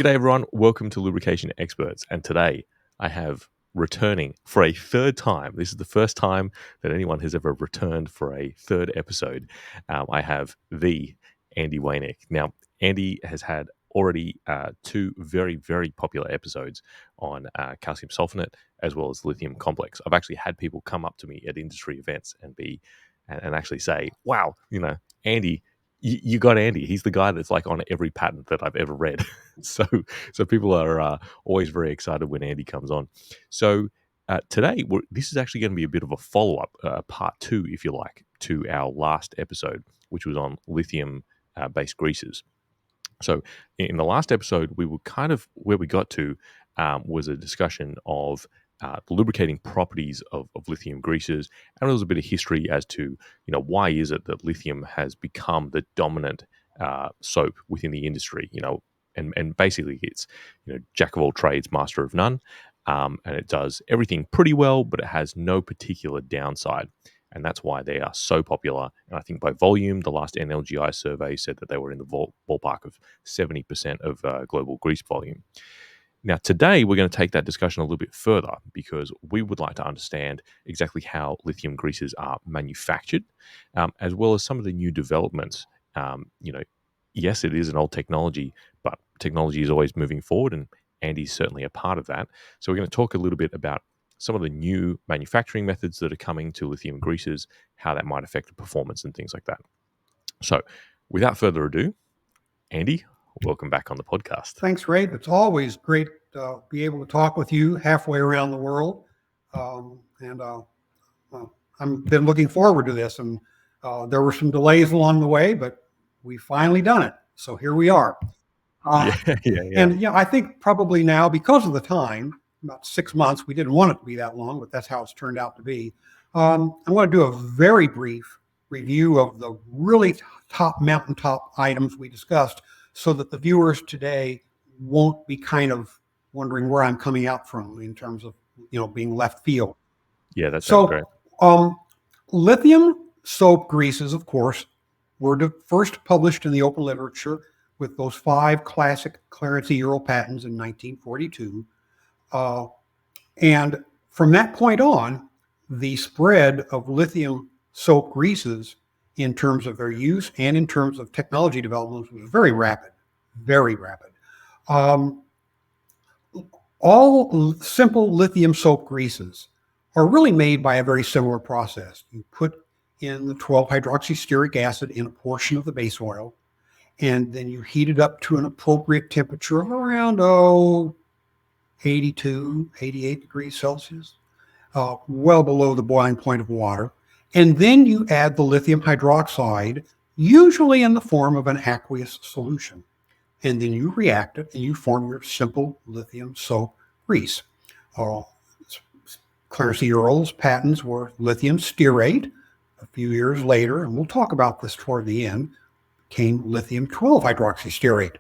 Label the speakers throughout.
Speaker 1: G'day everyone, welcome to Lubrication Experts, and today I have returning for a third time. This is the first time that anyone has ever returned for a third episode. I have the Andy Waynick. Now, Andy has had already two very, very popular episodes on calcium sulfonate as well as lithium complex. I've actually had people come up to me at industry events and actually say, wow, Andy, you got Andy. He's the guy that's like on every patent that I've ever read. so people are always very excited when Andy comes on. So today, this is actually going to be a bit of a follow-up, part two, if you like, to our last episode, which was on lithium-based greases. So in the last episode, we were kind of where we got to was a discussion of the lubricating properties of lithium greases, and there was a bit of history as to why is it that lithium has become the dominant soap within the industry. And basically it's jack of all trades, master of none, and it does everything pretty well, but it has no particular downside. And that's why they are so popular. And I think by volume, the last NLGI survey said that they were in the ballpark of 70% of global grease volume. Now, today, we're going to take that discussion a little bit further because we would like to understand exactly how lithium greases are manufactured, as well as some of the new developments. Yes, it is an old technology, but technology is always moving forward, and Andy's certainly a part of that. So we're going to talk a little bit about some of the new manufacturing methods that are coming to lithium greases, how that might affect the performance and things like that. So without further ado, Andy, welcome back on the podcast.
Speaker 2: Thanks, Rafe. It's always great to be able to talk with you halfway around the world. I've been looking forward to this. And there were some delays along the way, but we finally done it. So here we are.
Speaker 1: Yeah.
Speaker 2: And I think probably now, because of the time, about 6 months, we didn't want it to be that long, but that's how it's turned out to be. I want to do a very brief review of the really top mountaintop items we discussed, so that the viewers today won't be kind of wondering where I'm coming out from in terms of, being left field.
Speaker 1: Yeah, that's so great.
Speaker 2: Lithium soap greases, of course, were first published in the open literature with those 5 classic Clarence E. Earl patents in 1942. And from that point on, the spread of lithium soap greases in terms of their use and in terms of technology development was very rapid, very rapid. All simple lithium soap greases are really made by a very similar process. You put in the 12-hydroxystearic acid in a portion of the base oil, and then you heat it up to an appropriate temperature of around 82, 88 degrees Celsius, well below the boiling point of water. And then you add the lithium hydroxide, usually in the form of an aqueous solution. And then you react it and you form your simple lithium soap grease. Clarence E. Earl's patents were lithium stearate. A few years later, and we'll talk about this toward the end, came lithium 12-hydroxystearate.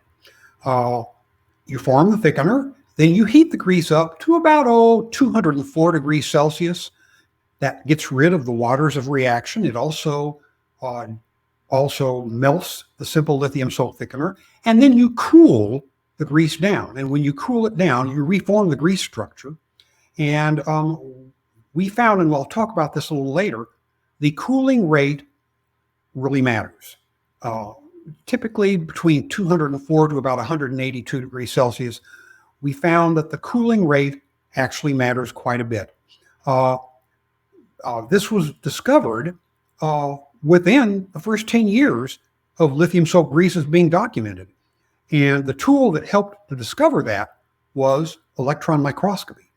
Speaker 2: You form the thickener, then you heat the grease up to about 204 degrees Celsius. That gets rid of the waters of reaction. It also melts the simple lithium soap thickener, and then you cool the grease down. And when you cool it down, you reform the grease structure. And we found, and we'll talk about this a little later, the cooling rate really matters. Typically between 204 to about 182 degrees Celsius, we found that the cooling rate actually matters quite a bit. This was discovered within the first 10 years of lithium soap greases being documented. And the tool that helped to discover that was electron microscopy.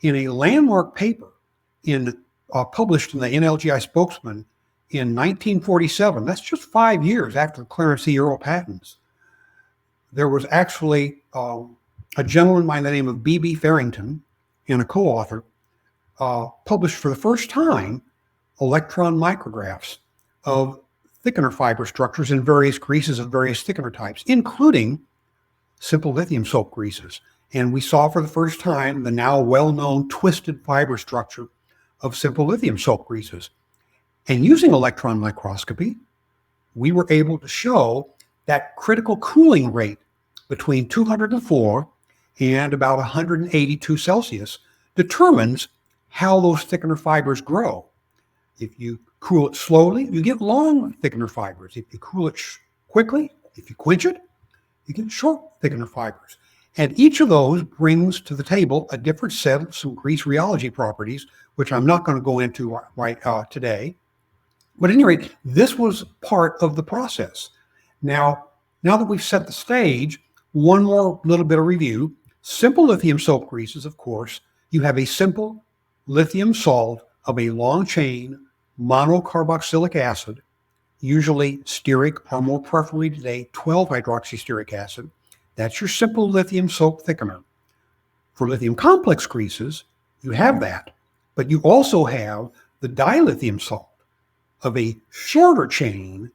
Speaker 2: In a landmark paper published in the NLGI Spokesman in 1947, that's just 5 years after the Clarence E. Earl patents, there was actually a gentleman by the name of B.B. Farrington and a co-author published for the first time electron micrographs of thickener fiber structures in various greases of various thickener types, including simple lithium soap greases. And we saw for the first time the now well-known twisted fiber structure of simple lithium soap greases. And using electron microscopy, we were able to show that critical cooling rate between 204 and about 182 Celsius determines how those thickener fibers grow. If you cool it slowly, you get long thickener fibers. If you cool it quickly, if you quench it, you get short thickener fibers. And each of those brings to the table a different set of some grease rheology properties, which I'm not going to go into right today. But at any rate, this was part of the process. Now that we've set the stage, one more little bit of review. Simple lithium soap greases, of course, you have a simple lithium salt of a long chain monocarboxylic acid, usually stearic or more preferably today 12-hydroxystearic acid. That's your simple lithium soap thickener. For lithium complex greases, you have that, but you also have the dilithium salt of a shorter chain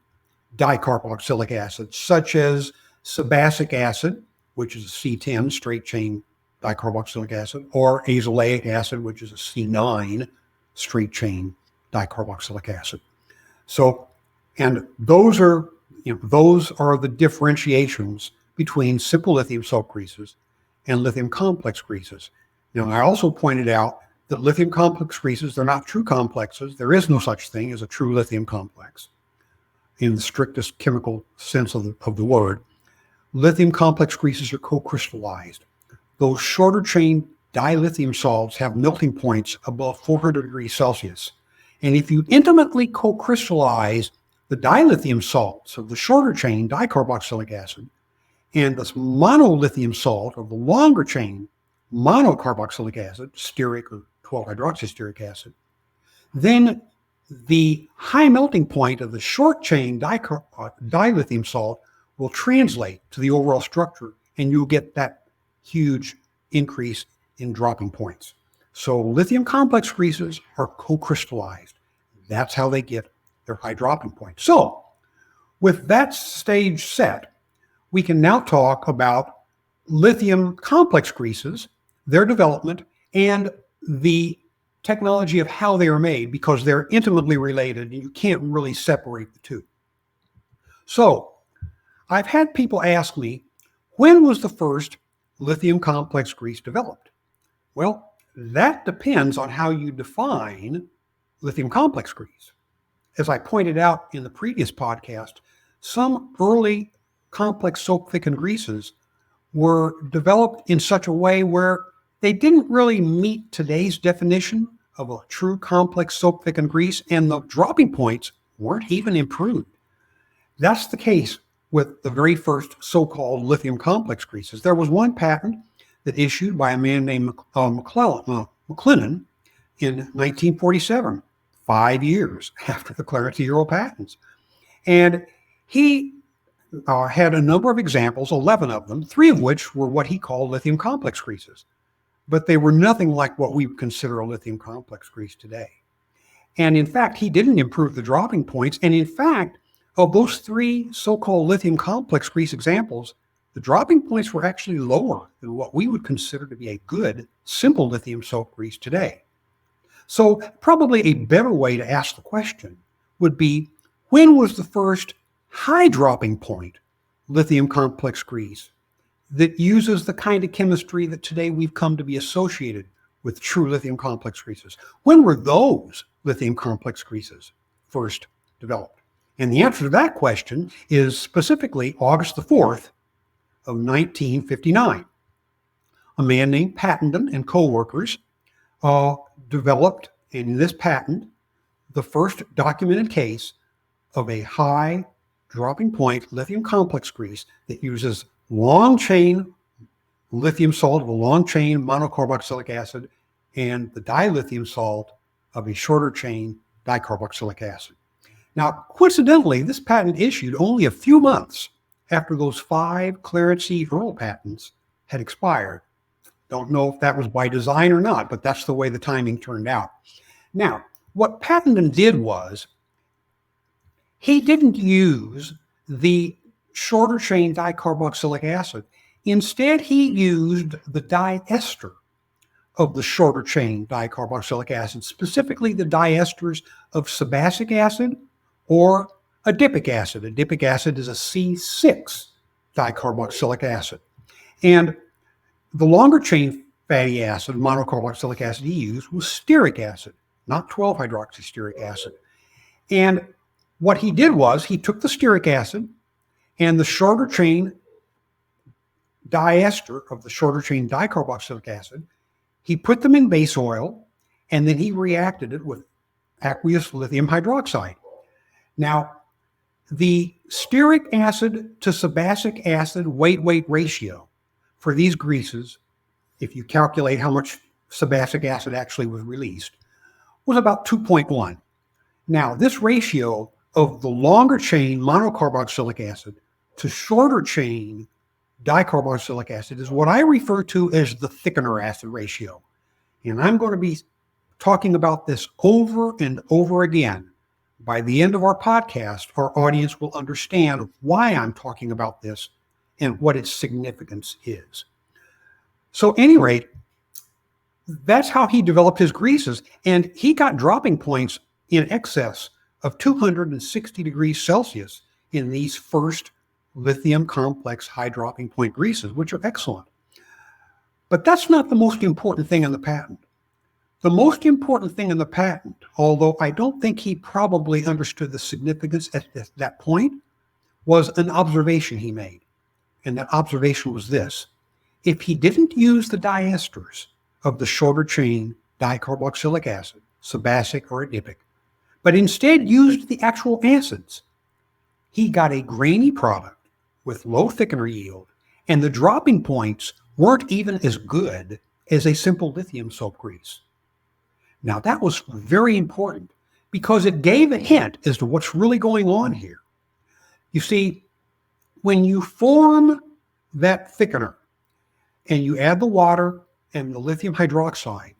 Speaker 2: dicarboxylic acid, such as sebacic acid, which is a C10 straight chain dicarboxylic acid, or azelaic acid, which is a C9 straight chain dicarboxylic acid. So, and those are the differentiations between simple lithium soap greases and lithium complex greases. Now, I also pointed out that lithium complex greases, they're not true complexes. There is no such thing as a true lithium complex in the strictest chemical sense of the word. Lithium complex greases are co-crystallized. Those shorter chain dilithium salts have melting points above 400 degrees Celsius. And if you intimately co-crystallize the dilithium salts of the shorter chain dicarboxylic acid and this monolithium salt of the longer chain monocarboxylic acid, stearic or 12-hydroxystearic acid, then the high melting point of the short chain dilithium salt will translate to the overall structure, and you'll get that huge increase in dropping points. So lithium complex greases are co-crystallized. That's how they get their high dropping point. So with that stage set, we can now talk about lithium complex greases, their development, and the technology of how they are made, because they're intimately related and you can't really separate the two. So I've had people ask me, when was the first lithium complex grease developed? Well, that depends on how you define lithium complex grease. As I pointed out in the previous podcast, some early complex soap thickened greases were developed in such a way where they didn't really meet today's definition of a true complex soap thickened grease, and the dropping points weren't even improved. That's the case with the very first so-called lithium complex greases. There was one patent that issued by a man named McLennan in 1947, 5 years after the Clarence Euro patents. And he had a number of examples, 11 of them, 3 of which were what he called lithium complex greases. But they were nothing like what we would consider a lithium complex grease today. And in fact, he didn't improve the dropping points. And in fact, of those 3 so-called lithium complex grease examples, the dropping points were actually lower than what we would consider to be a good, simple lithium soap grease today. So probably a better way to ask the question would be, when was the first high dropping point lithium complex grease that uses the kind of chemistry that today we've come to be associated with true lithium complex greases? When were those lithium complex greases first developed? And the answer to that question is specifically August the 4th of 1959. A man named Pattenden and co-workers developed, in this patent, the first documented case of a high dropping point lithium complex grease that uses long chain lithium salt of a long chain monocarboxylic acid and the dilithium salt of a shorter chain dicarboxylic acid. Now, coincidentally, this patent issued only a few months after those 5 Clarence E. Earl patents had expired. Don't know if that was by design or not, but that's the way the timing turned out. Now, what Pattenden did was, he didn't use the shorter chain dicarboxylic acid. Instead, he used the diester of the shorter chain dicarboxylic acid, specifically the diesters of sebacic acid or adipic acid. Adipic acid is a C6 dicarboxylic acid. And the longer chain fatty acid, monocarboxylic acid he used, was stearic acid, not 12-hydroxystearic acid. And what he did was he took the stearic acid and the shorter chain diester of the shorter chain dicarboxylic acid, he put them in base oil, and then he reacted it with aqueous lithium hydroxide. Now, the stearic acid to sebacic acid weight-weight ratio for these greases, if you calculate how much sebacic acid actually was released, was about 2.1. Now, this ratio of the longer chain monocarboxylic acid to shorter chain dicarboxylic acid is what I refer to as the thickener acid ratio. And I'm going to be talking about this over and over again. By the end of our podcast, our audience will understand why I'm talking about this and what its significance is. So at any rate, that's how he developed his greases. And he got dropping points in excess of 260 degrees Celsius in these first lithium complex high dropping point greases, which are excellent. But that's not the most important thing in the patent. The most important thing in the patent, although I don't think he probably understood the significance at that point, was an observation he made. And that observation was this: if he didn't use the diesters of the shorter chain dicarboxylic acid, sebacic or adipic, but instead used the actual acids, he got a grainy product with low thickener yield, and the dropping points weren't even as good as a simple lithium soap grease. Now, that was very important because it gave a hint as to what's really going on here. You see, when you form that thickener and you add the water and the lithium hydroxide,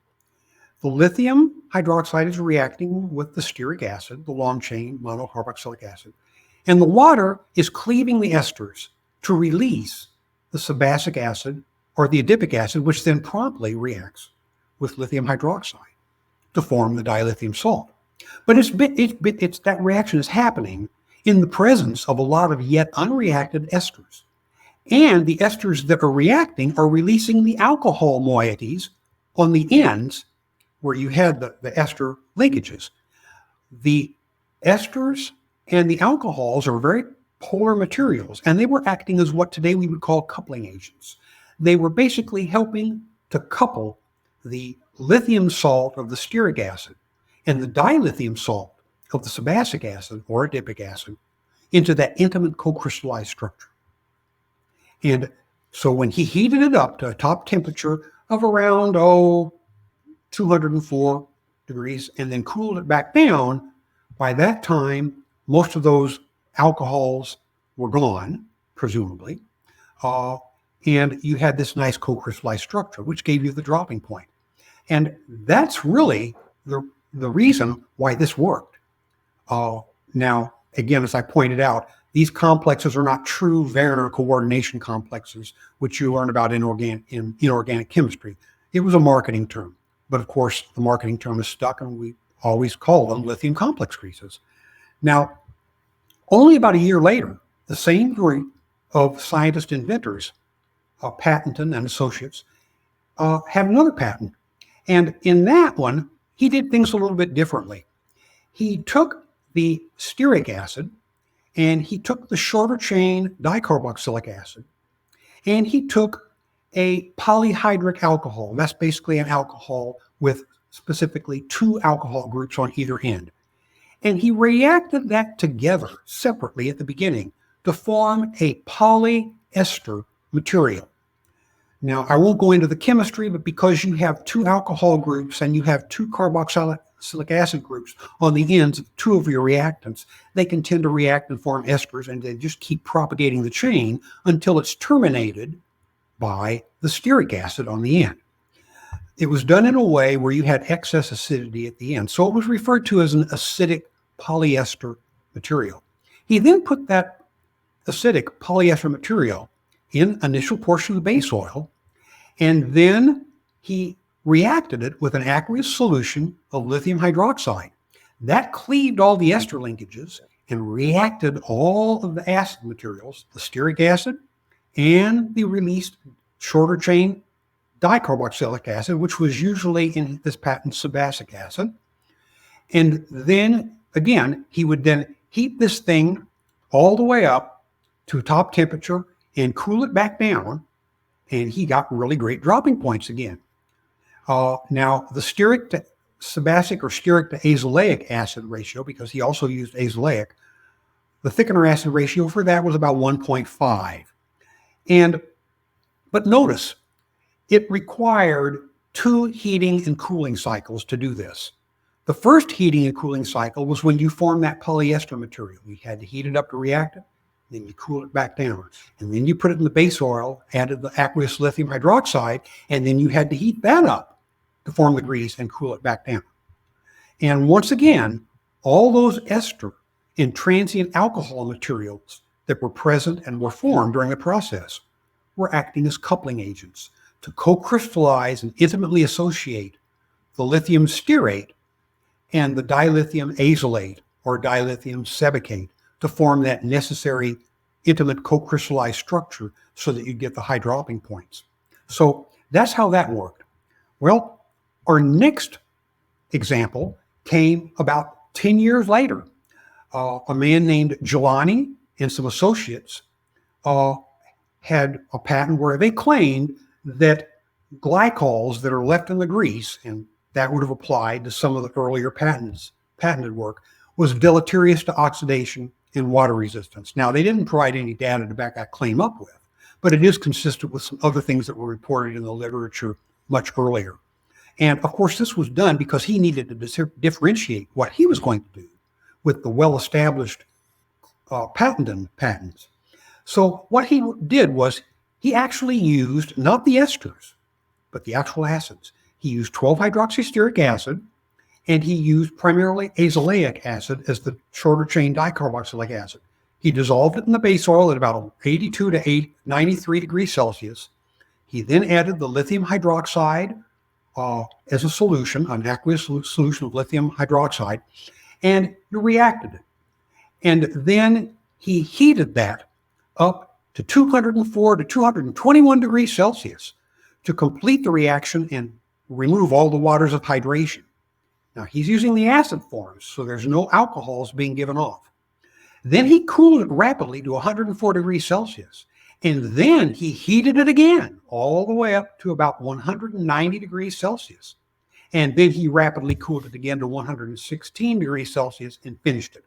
Speaker 2: the lithium hydroxide is reacting with the stearic acid, the long chain monocarboxylic acid, and the water is cleaving the esters to release the sebacic acid or the adipic acid, which then promptly reacts with lithium hydroxide to form the dilithium salt. But it's that reaction is happening in the presence of a lot of yet unreacted esters. And the esters that are reacting are releasing the alcohol moieties on the ends where you had the ester linkages. The esters and the alcohols are very polar materials, and they were acting as what today we would call coupling agents. They were basically helping to couple the lithium salt of the stearic acid and the dilithium salt of the sebacic acid or adipic acid into that intimate co-crystallized structure. And so when he heated it up to a top temperature of around 204 degrees and then cooled it back down, by that time, most of those alcohols were gone, presumably, and you had this nice co-crystallized structure, which gave you the dropping point. And that's really the reason why this worked. Now, again, as I pointed out, these complexes are not true Werner coordination complexes, which you learn about in inorganic chemistry. It was a marketing term. But of course, the marketing term is stuck, and we always call them lithium complex greases. Now, only about a year later, the same group of scientist inventors, Pattenton and Associates, had another patent. And in that one, he did things a little bit differently. He took the stearic acid, and he took the shorter chain dicarboxylic acid, and he took a polyhydric alcohol. That's basically an alcohol with specifically two alcohol groups on either end. And he reacted that together separately at the beginning to form a polyester material. Now, I won't go into the chemistry, but because you have two alcohol groups and you have two carboxylic acid groups on the ends of two of your reactants, they can tend to react and form esters, and they just keep propagating the chain until it's terminated by the stearic acid on the end. It was done in a way where you had excess acidity at the end, so it was referred to as an acidic polyester material. He then put that acidic polyester material in initial portion of the base oil, and then he reacted it with an aqueous solution of lithium hydroxide. That cleaved all the ester linkages and reacted all of the acid materials, the stearic acid and the released shorter chain dicarboxylic acid, which was usually in this patent sebacic acid. And then again, he would then heat this thing all the way up to top temperature and cool it back down. And he got really great dropping points again. Now, the stearic to sebacic or stearic to azelaic acid ratio, because he also used azelaic, the thickener acid ratio for that was about 1.5. But notice, it required 2 heating and cooling cycles to do this. The first heating and cooling cycle was when you formed that polyester material. You had to heat it up to react it, then you cool it back down. And then you put it in the base oil, added the aqueous lithium hydroxide, and then you had to heat that up to form the grease and cool it back down. And once again, all those ester and transient alcohol materials that were present and were formed during the process were acting as coupling agents to co-crystallize and intimately associate the lithium stearate and the dilithium azolate or dilithium sebacate to form that necessary intimate co-crystallized structure so that you get the high dropping points. So that's how that worked. Well, our next example came about 10 years later. A man named Jelani and some associates had a patent where they claimed that glycols that are left in the grease, and that would have applied to some of the earlier patented work, was deleterious to oxidation and water resistance. Now, they didn't provide any data to back that claim up with, but it is consistent with some other things that were reported in the literature much earlier. And of course, this was done because he needed to differentiate what he was going to do with the well-established patents. So what he did was he actually used not the esters, but the actual acids. He used 12-hydroxystearic acid, and he used primarily azelaic acid as the shorter chain dicarboxylic acid. He dissolved it in the base oil at about 82 to 93 degrees Celsius. He then added the lithium hydroxide as a solution, an aqueous solution of lithium hydroxide, and he reacted it. And then he heated that up to 204 to 221 degrees Celsius to complete the reaction and remove all the waters of hydration. Now, he's using the acid forms, so there's no alcohols being given off. Then he cooled it rapidly to 104 degrees Celsius, and then he heated it again all the way up to about 190 degrees Celsius. And then he rapidly cooled it again to 116 degrees Celsius and finished it.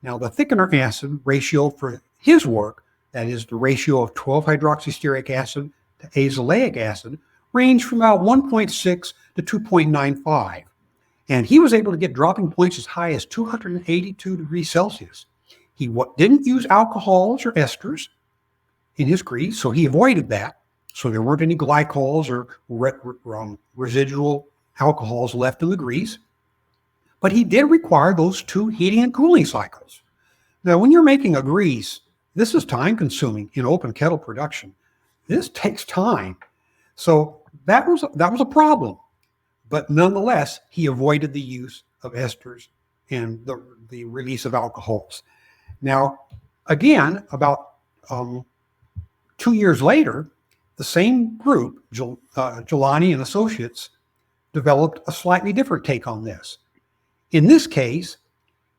Speaker 2: Now, the thickener acid ratio for his work, that is the ratio of 12-hydroxystearic acid to azelaic acid, ranged from about 1.6 to 2.95. And he was able to get dropping points as high as 282 degrees Celsius. He didn't use alcohols or esters in his grease, so he avoided that. So there weren't any glycols or residual alcohols left in the grease. But he did require those 2 heating and cooling cycles. Now, when you're making a grease, this is time consuming in open kettle production. This takes time. So that was a problem. But nonetheless, he avoided the use of esters and the release of alcohols. Now, again, about 2 years later, the same group, Jelani and Associates, developed a slightly different take on this. In this case,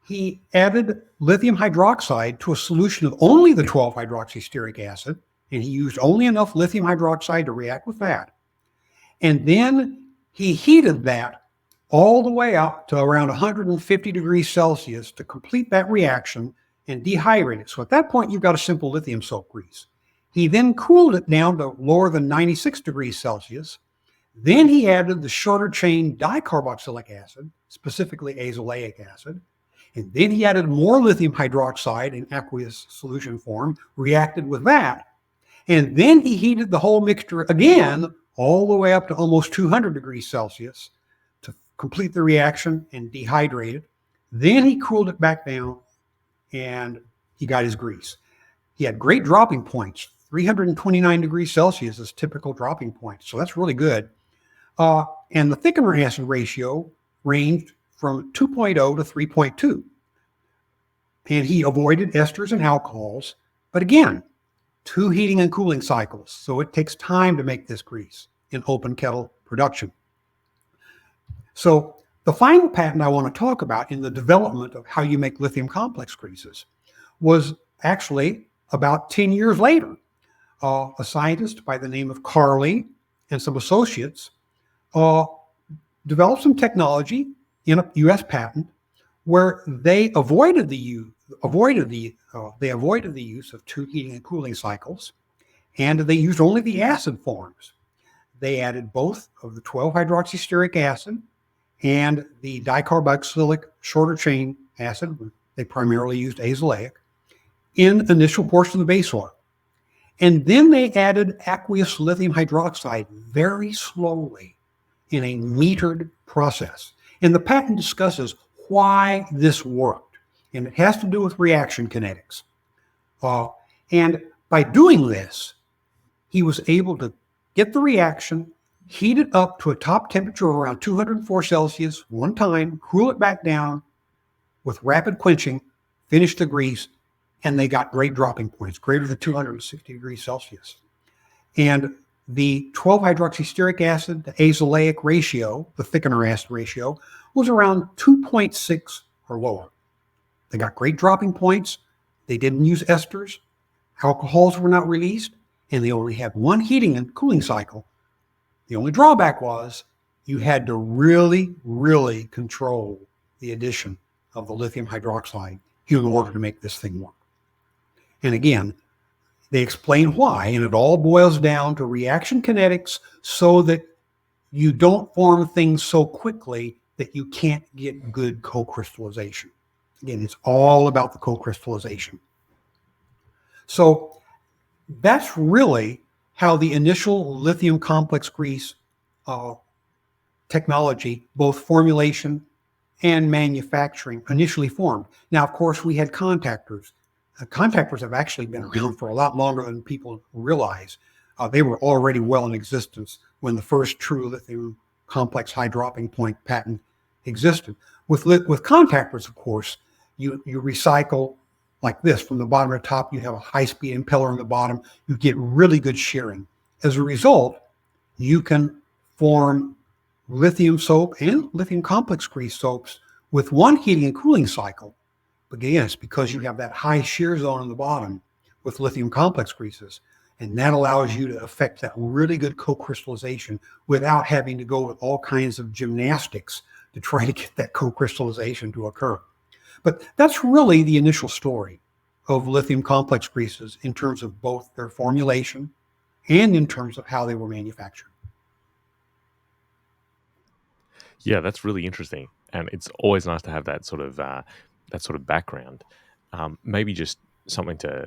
Speaker 2: he added lithium hydroxide to a solution of only the 12-hydroxystearic acid, and he used only enough lithium hydroxide to react with that. And then he heated that all the way up to around 150 degrees Celsius to complete that reaction and dehydrate it. So at that point, you've got a simple lithium soap grease. He then cooled it down to lower than 96 degrees Celsius. Then he added the shorter chain dicarboxylic acid, specifically azelaic acid. And then he added more lithium hydroxide in aqueous solution form, reacted with that. And then he heated the whole mixture again, all the way up to almost 200 degrees Celsius to complete the reaction and dehydrate it. Then he cooled it back down and he got his grease. He had great dropping points, 329 degrees Celsius is typical dropping point. So that's really good. And the thickener acid ratio ranged from 2.0 to 3.2. And he avoided esters and alcohols. But again, 2 heating and cooling cycles. So it takes time to make this grease in open kettle production. So the final patent I want to talk about in the development of how you make lithium complex greases was actually about 10 years later. A scientist by the name of Carley and some associates developed some technology in a U.S. patent where they avoided the use of 2 heating and cooling cycles, and they used only the acid forms. They added both of the 12-hydroxysteric acid and the dicarboxylic shorter chain acid. They primarily used azelaic in initial portion of the base oil. And then they added aqueous lithium hydroxide very slowly in a metered process. And the patent discusses why this worked. And it has to do with reaction kinetics. And by doing this, he was able to get the reaction, heat it up to a top temperature of around 204 Celsius one time, cool it back down with rapid quenching, finish the grease, and they got great dropping points, greater than 260 degrees Celsius. And the 12-hydroxysteric acid to azelaic ratio, the thickener acid ratio, was around 2.6 or lower. They got great dropping points. They didn't use esters. Alcohols were not released, and they only had 1 heating and cooling cycle. The only drawback was you had to really, really control the addition of the lithium hydroxide in order to make this thing work. And again, they explain why, and it all boils down to reaction kinetics so that you don't form things so quickly that you can't get good co-crystallization. Again, it's all about the co-crystallization. So that's really how the initial lithium complex grease technology, both formulation and manufacturing, initially formed. Now, of course, we had contactors. Contactors have actually been around for a lot longer than people realize. They were already well in existence when the first true lithium complex high dropping point patent existed. With contactors, of course, you recycle like this. From the bottom to the top, you have a high-speed impeller on the bottom. You get really good shearing. As a result, you can form lithium soap and lithium complex grease soaps with 1 heating and cooling cycle. But again, it's because you have that high shear zone on the bottom with lithium complex greases. And that allows you to affect that really good co-crystallization without having to go with all kinds of gymnastics to try to get that co-crystallization to occur. But that's really the initial story of lithium complex greases in terms of both their formulation and in terms of how they were manufactured.
Speaker 1: Yeah, that's really interesting, and it's always nice to have that sort of background. Maybe just something to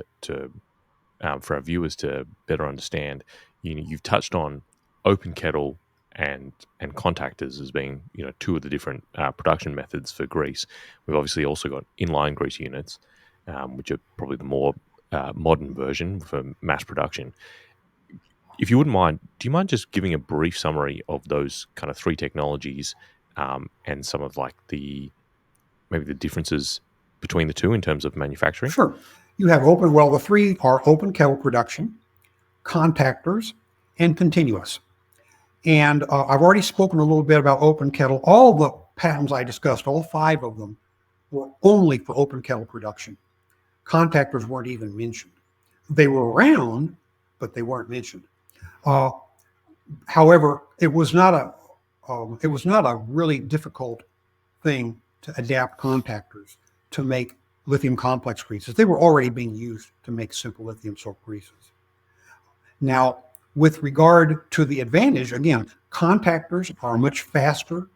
Speaker 1: for our viewers to better understand. You've touched on open kettle and contactors as being 2 of the different production methods for grease. We've obviously also got inline grease units, which are probably the more modern version for mass production. If you wouldn't mind, do you mind just giving a brief summary of those kind of 3 technologies and some of like maybe the differences between the 2 in terms of manufacturing?
Speaker 2: Sure. You have the 3 are open kettle production, contactors, and continuous. And I've already spoken a little bit about open kettle. All the patents I discussed, all 5 of them, were only for open kettle production. Contactors weren't even mentioned. They were around, but they weren't mentioned. However, it was not a really difficult thing to adapt contactors to make lithium complex greases. They were already being used to make simple lithium soap greases. Now, with regard to the advantage, again, contactors are much faster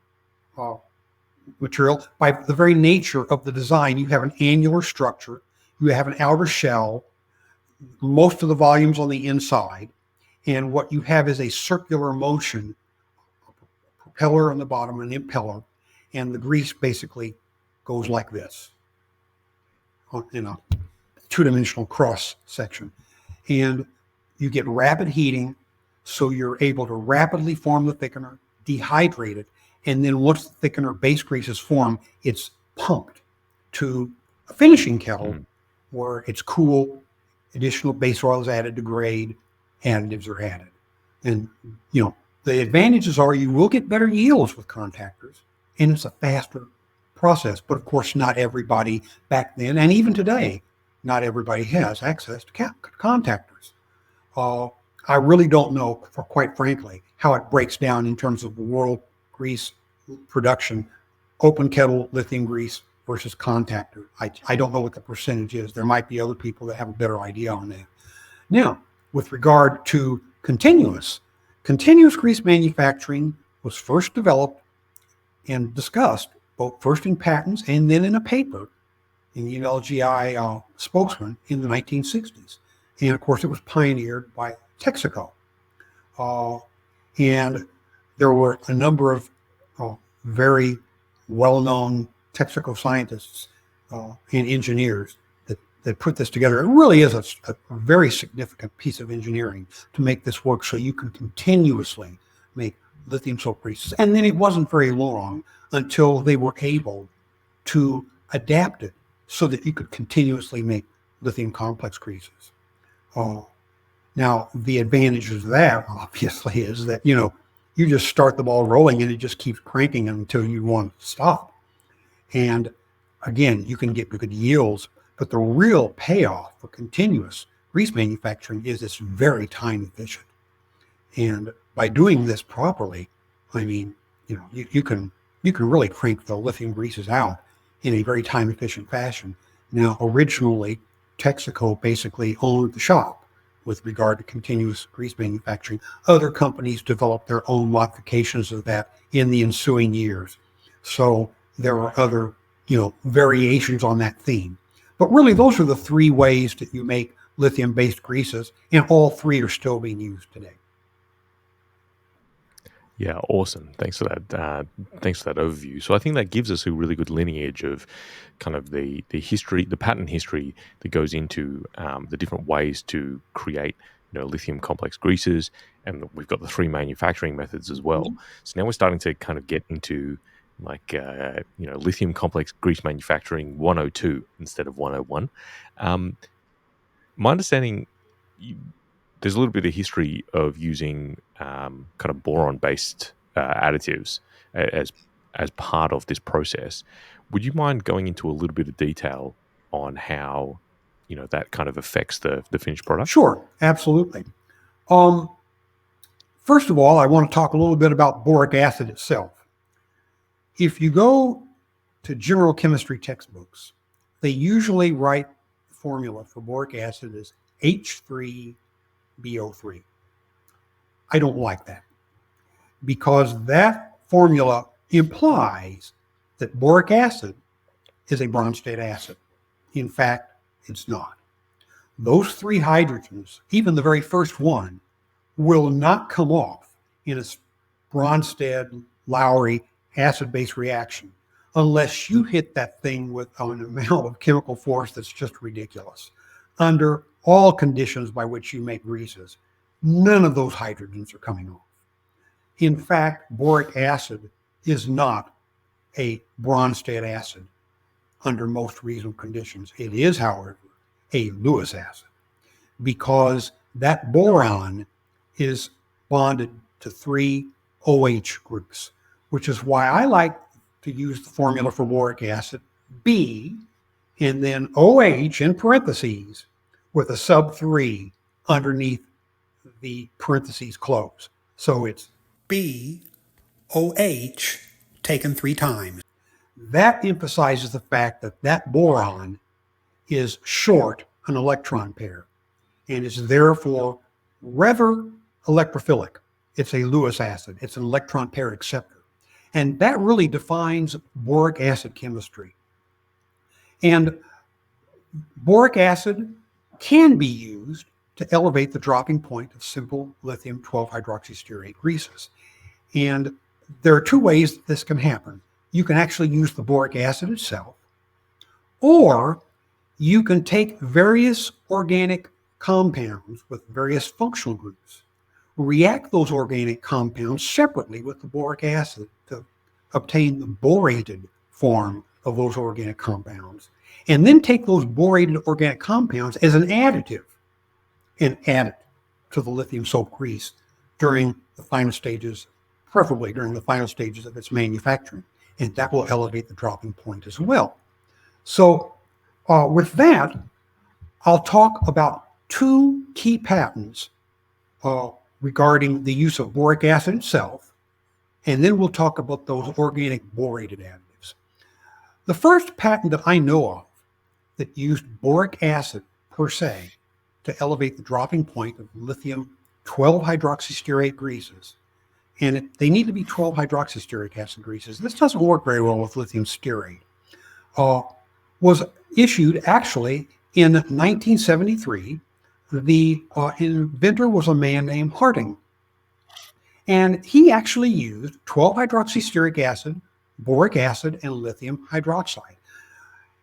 Speaker 2: material. By the very nature of the design, you have an annular structure, you have an outer shell, most of the volume's on the inside, and what you have is a circular motion, a propeller on the bottom, an impeller, and the grease basically goes like this in a 2-dimensional cross section. And you get rapid heating, so you're able to rapidly form the thickener, dehydrate it, and then once the thickener base grease is formed, it's pumped to a finishing kettle where it's cool, additional base oil is added to grade, additives are added. And, the advantages are you will get better yields with contactors, and it's a faster process. But of course, not everybody back then, and even today, not everybody has access to contactors. I really don't know, quite frankly, how it breaks down in terms of the world grease production, open kettle lithium grease versus contactor. I don't know what the percentage is. There might be other people that have a better idea on that. Now, with regard to continuous grease manufacturing was first developed and discussed, both first in patents and then in a paper in the LGI spokesman in the 1960s. And of course, it was pioneered by Texaco. And there were a number of very well-known Texaco scientists and engineers that put this together. It really is a very significant piece of engineering to make this work so you can continuously make lithium soap greases. And then it wasn't very long until they were able to adapt it so that you could continuously make lithium complex greases. Now, the advantage of that, obviously, is that, you just start the ball rolling and it just keeps cranking until you want to stop. And again, you can get good yields, but the real payoff for continuous grease manufacturing is it's very time efficient. And by doing this properly, I mean, you can really crank the lithium greases out in a very time efficient fashion. Now, originally, Texaco basically owned the shop with regard to continuous grease manufacturing. Other companies developed their own modifications of that in the ensuing years. So there are other, variations on that theme. But really, those are the three ways that you make lithium-based greases, and all three are still being used today.
Speaker 1: Yeah, awesome. Thanks for that. Thanks for that overview. So I think that gives us a really good lineage of kind of the history, the patent history that goes into the different ways to create, lithium complex greases, and we've got the three manufacturing methods as well. Mm-hmm. So now we're starting to kind of get into lithium complex grease manufacturing 102 instead of 101. My understanding. There's a little bit of history of using kind of boron-based additives as part of this process. Would you mind going into a little bit of detail on how that kind of affects the finished product?
Speaker 2: Sure, absolutely. First of all, I want to talk a little bit about boric acid itself. If you go to general chemistry textbooks, they usually write the formula for boric acid as H3BO3. I don't like that because that formula implies that boric acid is a Bronsted acid. In fact, it's not. Those three hydrogens, even the very first one, will not come off in a Bronsted-Lowry acid-base reaction unless you hit that thing with an amount of chemical force that's just ridiculous. Under all conditions by which you make greases, none of those hydrogens are coming off. In fact, boric acid is not a Bronsted acid under most reasonable conditions. It is, however, a Lewis acid because that boron is bonded to three OH groups, which is why I like to use the formula for boric acid, B, and then OH in parentheses with a sub 3 underneath the parentheses close. So it's BOH taken 3 times. That emphasizes the fact that that boron is short an electron pair and is therefore rather electrophilic. It's a Lewis acid. It's an electron pair acceptor. And that really defines boric acid chemistry. And boric acid can be used to elevate the dropping point of simple lithium 12-hydroxystearate greases. And there are 2 ways that this can happen. You can actually use the boric acid itself, or you can take various organic compounds with various functional groups, react those organic compounds separately with the boric acid to obtain the borated form of those organic compounds, and then take those borated organic compounds as an additive and add it to the lithium soap grease during the final stages, preferably during the final stages of its manufacturing. And that will elevate the dropping point as well. So with that, I'll talk about two key patents regarding the use of boric acid itself, and then we'll talk about those organic borated additives. The first patent that I know of that used boric acid per se to elevate the dropping point of lithium 12-hydroxystearate greases, and they need to be 12-hydroxystearic acid greases. This doesn't work very well with lithium stearate. Was issued actually in 1973. The inventor was a man named Harding. And he actually used 12-hydroxystearic acid, boric acid, and lithium hydroxide.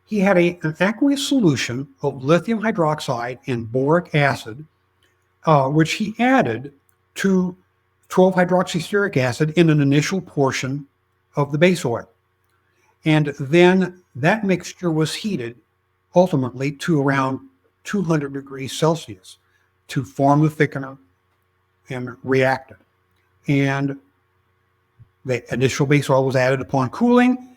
Speaker 2: He had an aqueous solution of lithium hydroxide and boric acid, which he added to 12-hydroxystearic acid in an initial portion of the base oil. And then that mixture was heated ultimately to around 200 degrees Celsius to form the thickener and react it. And the initial base oil was added upon cooling.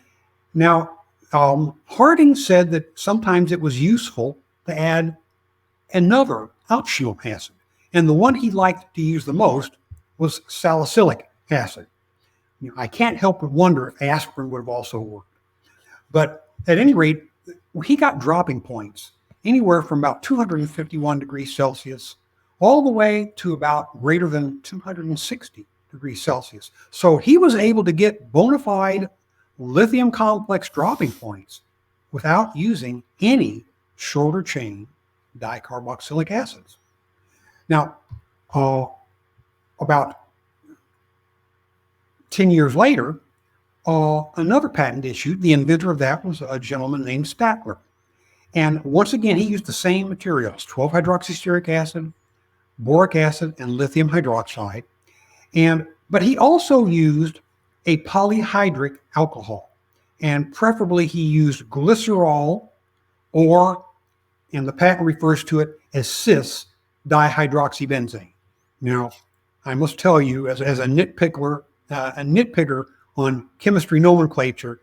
Speaker 2: Now, Harding said that sometimes it was useful to add another alkyl acid. And the one he liked to use the most was salicylic acid. I can't help but wonder if aspirin would have also worked. But at any rate, he got dropping points anywhere from about 251 degrees Celsius all the way to about greater than 260 degrees Celsius. So he was able to get bona fide lithium complex dropping points without using any shorter chain dicarboxylic acids. Now, about 10 years later, another patent issued. The inventor of that was a gentleman named Statler. And once again, he used the same materials, 12-hydroxystearic acid, boric acid, and lithium hydroxide. But he also used a polyhydric alcohol. And preferably he used glycerol, or, and the patent refers to it as cis dihydroxybenzene. Now, I must tell you, as a nitpicker on chemistry nomenclature,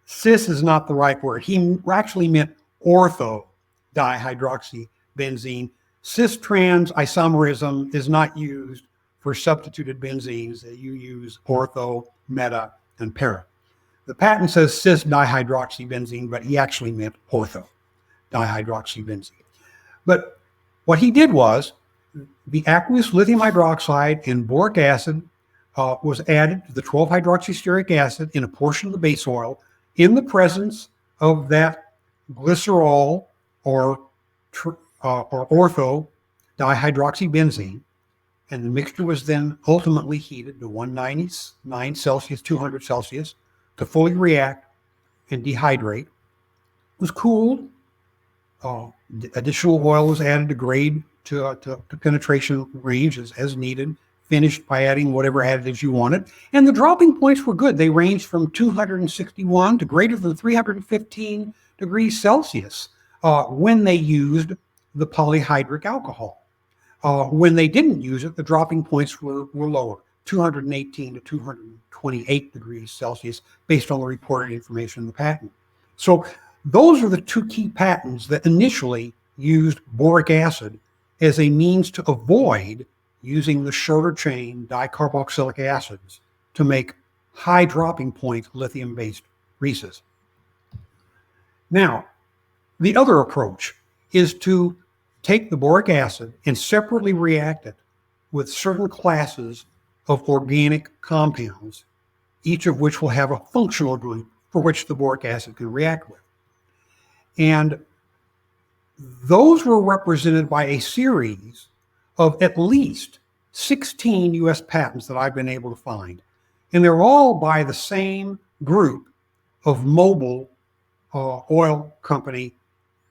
Speaker 2: cis is not the right word. He actually meant ortho dihydroxybenzene. Cis-trans isomerism is not used for substituted benzenes. You use ortho, meta, and para. The patent says cis dihydroxybenzene, but he actually meant ortho dihydroxybenzene. But what he did was the aqueous lithium hydroxide and boric acid was added to the 12-hydroxystearic acid in a portion of the base oil in the presence of that glycerol or ortho dihydroxybenzene, and the mixture was then ultimately heated to 199 Celsius, 200 Celsius to fully react and dehydrate. It was cooled. Additional oil was added to grade to penetration range as needed, finished by adding whatever additives you wanted. And the dropping points were good. They ranged from 261 to greater than 315 degrees Celsius when they used the polyhydric alcohol. When they didn't use it, the dropping points were lower, 218 to 228 degrees Celsius, based on the reported information in the patent. So those are the two key patents that initially used boric acid as a means to avoid using the shorter chain dicarboxylic acids to make high dropping point lithium-based greases. Now, the other approach is to take the boric acid and separately react it with certain classes of organic compounds, each of which will have a functional group for which the boric acid can react with. And those were represented by a series of at least 16 US patents that I've been able to find. And they're all by the same group of Mobil oil company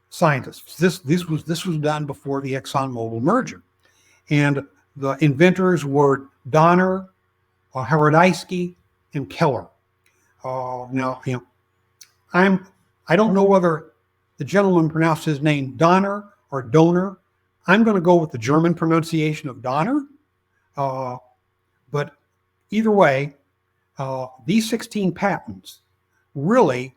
Speaker 2: scientists. This was done before the ExxonMobil merger. And the inventors were Donner, Haradajski, and Keller. Now, I don't know whether the gentleman pronounced his name Donner or Donor. I'm going to go with the German pronunciation of Donner. But either way, these 16 patents really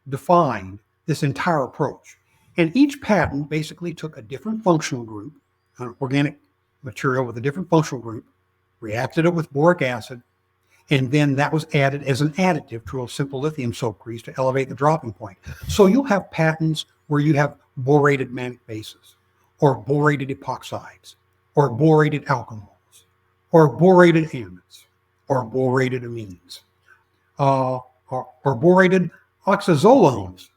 Speaker 2: defined this entire approach. And each patent basically took a different functional group, an organic material with a different functional group, reacted it with boric acid, and then that was added as an additive to a simple lithium soap grease to elevate the dropping point. So you'll have patents where you have borated mannate bases, or borated epoxides, or borated alcohols, or borated amides, or borated amines, or borated oxazolones,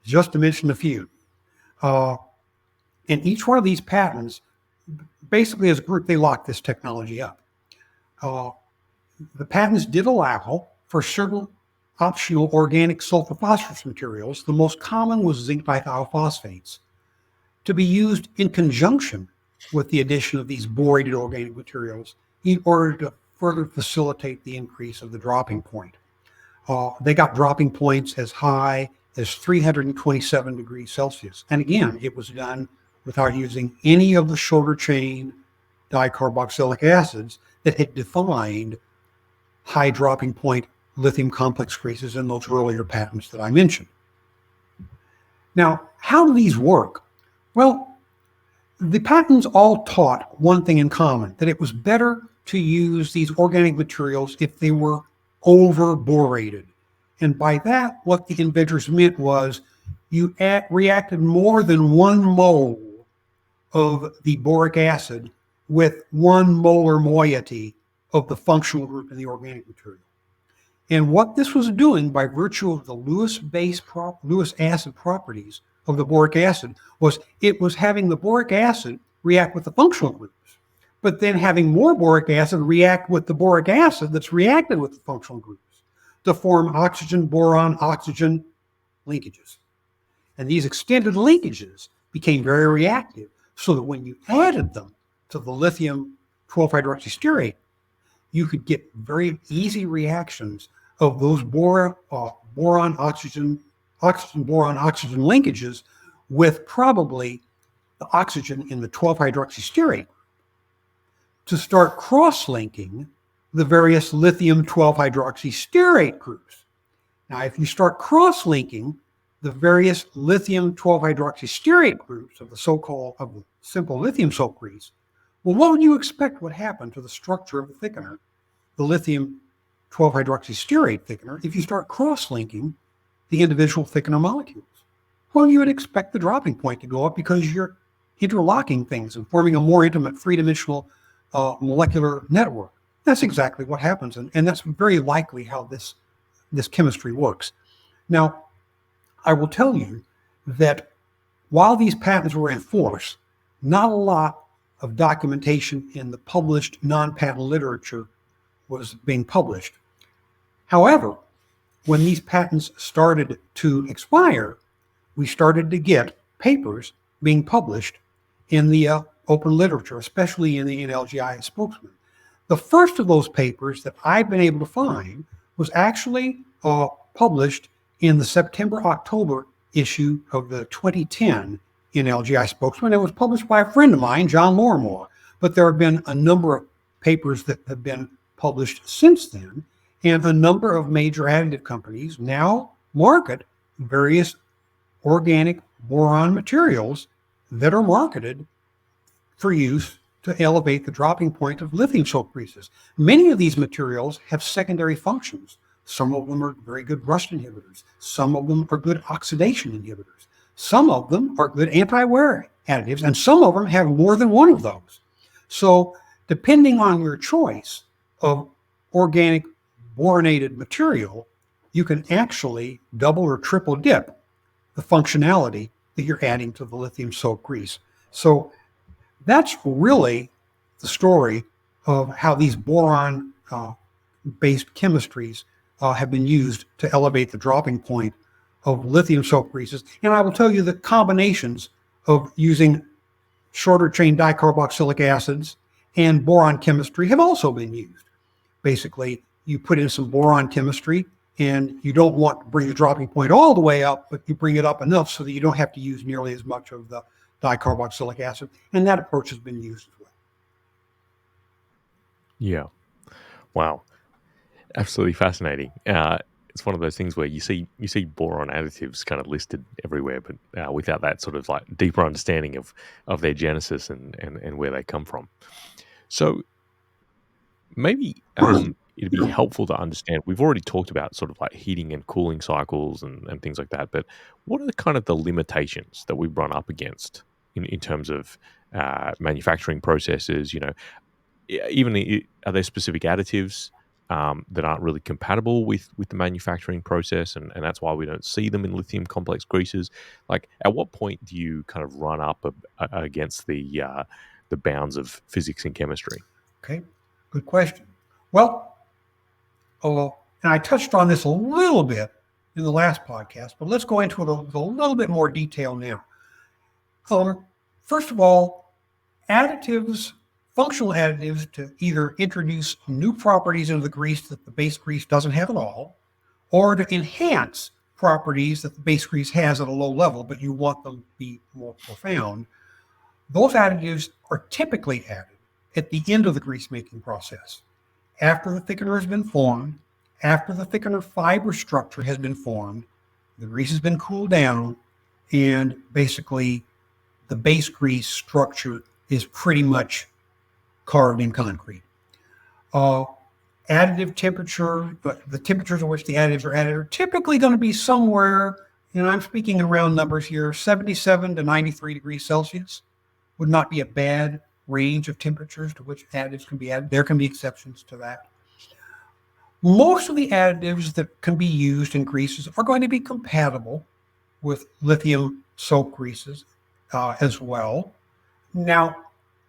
Speaker 2: just to mention a few. And each one of these patents, basically as a group, they locked this technology up. The patents did allow for certain optional organic sulfur phosphorus materials. The most common was zinc dithionophosphates, to be used in conjunction with the addition of these borated organic materials in order to further facilitate the increase of the dropping point. They got dropping points as high as 327 degrees Celsius. And again, it was done without using any of the shorter chain dicarboxylic acids that had defined high dropping point lithium complex greases in those earlier patents that I mentioned. Now, how do these work? Well, the patents all taught one thing in common, that it was better to use these organic materials if they were over-borated. And by that, what the inventors meant was you reacted more than 1 mole of the boric acid with 1 molar moiety of the functional group in the organic material. And what this was doing by virtue of the Lewis acid properties of the boric acid was it was having the boric acid react with the functional groups, but then having more boric acid react with the boric acid that's reacted with the functional groups to form oxygen-boron-oxygen linkages. And these extended linkages became very reactive, so that when you added them to the lithium 12-hydroxystearate, you could get very easy reactions of those boron-oxygen linkages with probably the oxygen in the 12-hydroxystearate to start cross-linking the various lithium 12-hydroxystearate groups. Now, if you start cross-linking the various lithium 12-hydroxystearate groups of the simple lithium soap grease, well, what would you expect would happen to the structure of the thickener, the lithium 12-hydroxystearate thickener, if you start cross-linking the individual thickener molecules? Well, you would expect the dropping point to go up because you're interlocking things and forming a more intimate three-dimensional molecular network. That's exactly what happens, and that's very likely how this chemistry works. Now, I will tell you that while these patents were in force, not a lot of documentation in the published non-patent literature was being published. However, when these patents started to expire, we started to get papers being published in the open literature, especially in the NLGI Spokesman. The first of those papers that I've been able to find was actually published in the September-October issue of the 2010 NLGI Spokesman. It was published by a friend of mine, John Lorimore, but there have been a number of papers that have been published since then, and a number of major additive companies now market various organic boron materials that are marketed for use to elevate the dropping point of lithium soap greases. Many of these materials have secondary functions. Some of them are very good rust inhibitors. Some of them are good oxidation inhibitors. Some of them are good anti-wear additives, and some of them have more than one of those. So depending on your choice of organic boronated material, you can actually double or triple dip the functionality that you're adding to the lithium soap grease. So that's really the story of how these boron-based chemistries have been used to elevate the dropping point of lithium soap greases. And I will tell you that combinations of using shorter chain dicarboxylic acids and boron chemistry have also been used. Basically, you put in some boron chemistry and you don't want to bring the dropping point all the way up, but you bring it up enough so that you don't have to use nearly as much of the dicarboxylic acid, and that approach has been used as well.
Speaker 1: Yeah. Wow. Absolutely fascinating. It's one of those things where you see boron additives kind of listed everywhere, but without that sort of like deeper understanding of their genesis and where they come from. So maybe it'd be helpful to understand. We've already talked about sort of like heating and cooling cycles and things like that, but what are the kind of the limitations that we run up against in terms of manufacturing processes? Even are there specific additives that aren't really compatible with the manufacturing process, and that's why we don't see them in lithium complex greases? Like, at what point do you kind of run up against the bounds of physics and chemistry?
Speaker 2: Okay, good question. Well, and I touched on this a little bit in the last podcast, but let's go into it with a little bit more detail now. First of all, additives, functional additives to either introduce new properties into the grease that the base grease doesn't have at all, or to enhance properties that the base grease has at a low level, but you want them to be more profound. Those additives are typically added at the end of the grease making process. After the thickener has been formed, after the thickener fiber structure has been formed, the grease has been cooled down, and basically the base grease structure is pretty much carved in concrete. Additive temperature, but the temperatures at which the additives are added are typically going to be somewhere, I'm speaking in round numbers here, 77 to 93 degrees Celsius would not be a bad range of temperatures to which additives can be added. There can be exceptions to that. Most of the additives that can be used in greases are going to be compatible with lithium soap greases as well. Now,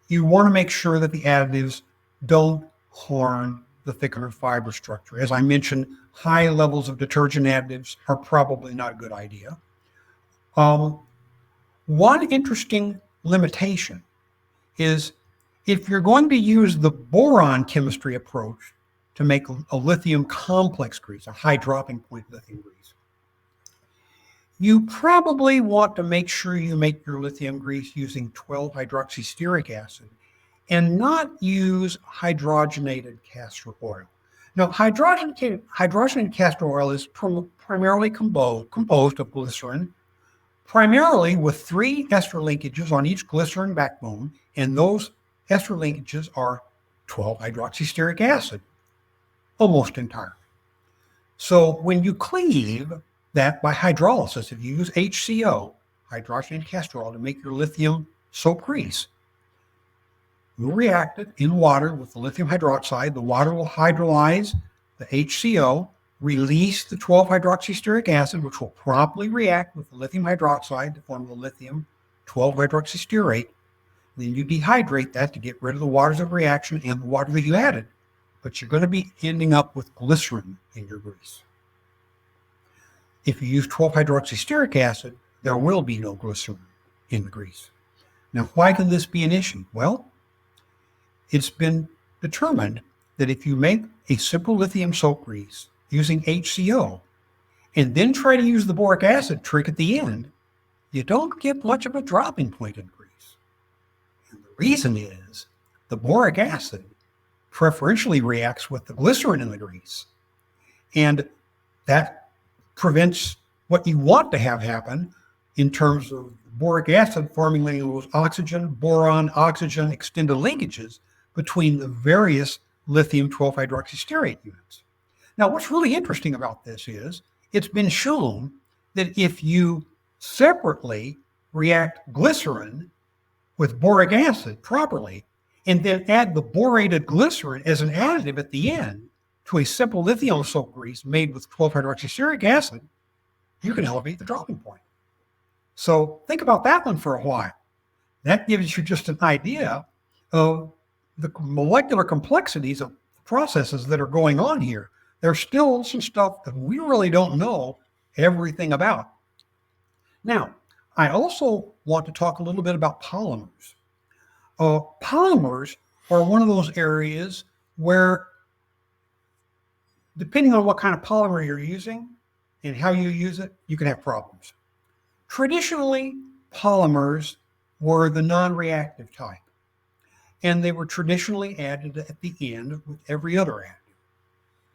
Speaker 2: you want to make sure that the additives don't harm the thickener fiber structure. As I mentioned, high levels of detergent additives are probably not a good idea. One interesting limitation is if you're going to use the boron chemistry approach to make a lithium complex grease, a high dropping point lithium grease, you probably want to make sure you make your lithium grease using 12-hydroxystearic acid and not use hydrogenated castor oil. Now, hydrogenated castor oil is primarily composed of glycerin, primarily with 3 ester linkages on each glycerin backbone, and those ester linkages are 12-hydroxystearic acid, almost entirely. So when you cleave that by hydrolysis, if you use HCO, hydrogenated castor oil, to make your lithium soap grease, you'll react it in water with the lithium hydroxide. The water will hydrolyze the HCO, release the 12-hydroxystearic acid, which will promptly react with the lithium hydroxide to form the lithium 12-hydroxystearate. Then you dehydrate that to get rid of the waters of reaction and the water that you added. But you're going to be ending up with glycerin in your grease. If you use 12-hydroxystearic acid, there will be no glycerin in the grease. Now, why can this be an issue? Well, it's been determined that if you make a simple lithium soap grease using HCO and then try to use the boric acid trick at the end, you don't get much of a dropping point in grease. And the reason is the boric acid preferentially reacts with the glycerin in the grease. And that prevents what you want to have happen in terms of boric acid forming those oxygen, boron, oxygen extended linkages between the various lithium 12-hydroxystearate units. Now, what's really interesting about this is it's been shown that if you separately react glycerin with boric acid properly, and then add the borated glycerin as an additive at the end to a simple lithium soap grease made with 12-hydroxystearic acid, you can elevate the dropping point. So think about that one for a while. That gives you just an idea of the molecular complexities of processes that are going on here. There's still some stuff that we really don't know everything about. Now, I also want to talk a little bit about polymers. Polymers are one of those areas where, depending on what kind of polymer you're using and how you use it, you can have problems. Traditionally, polymers were the non-reactive type, and they were traditionally added at the end with every other additive.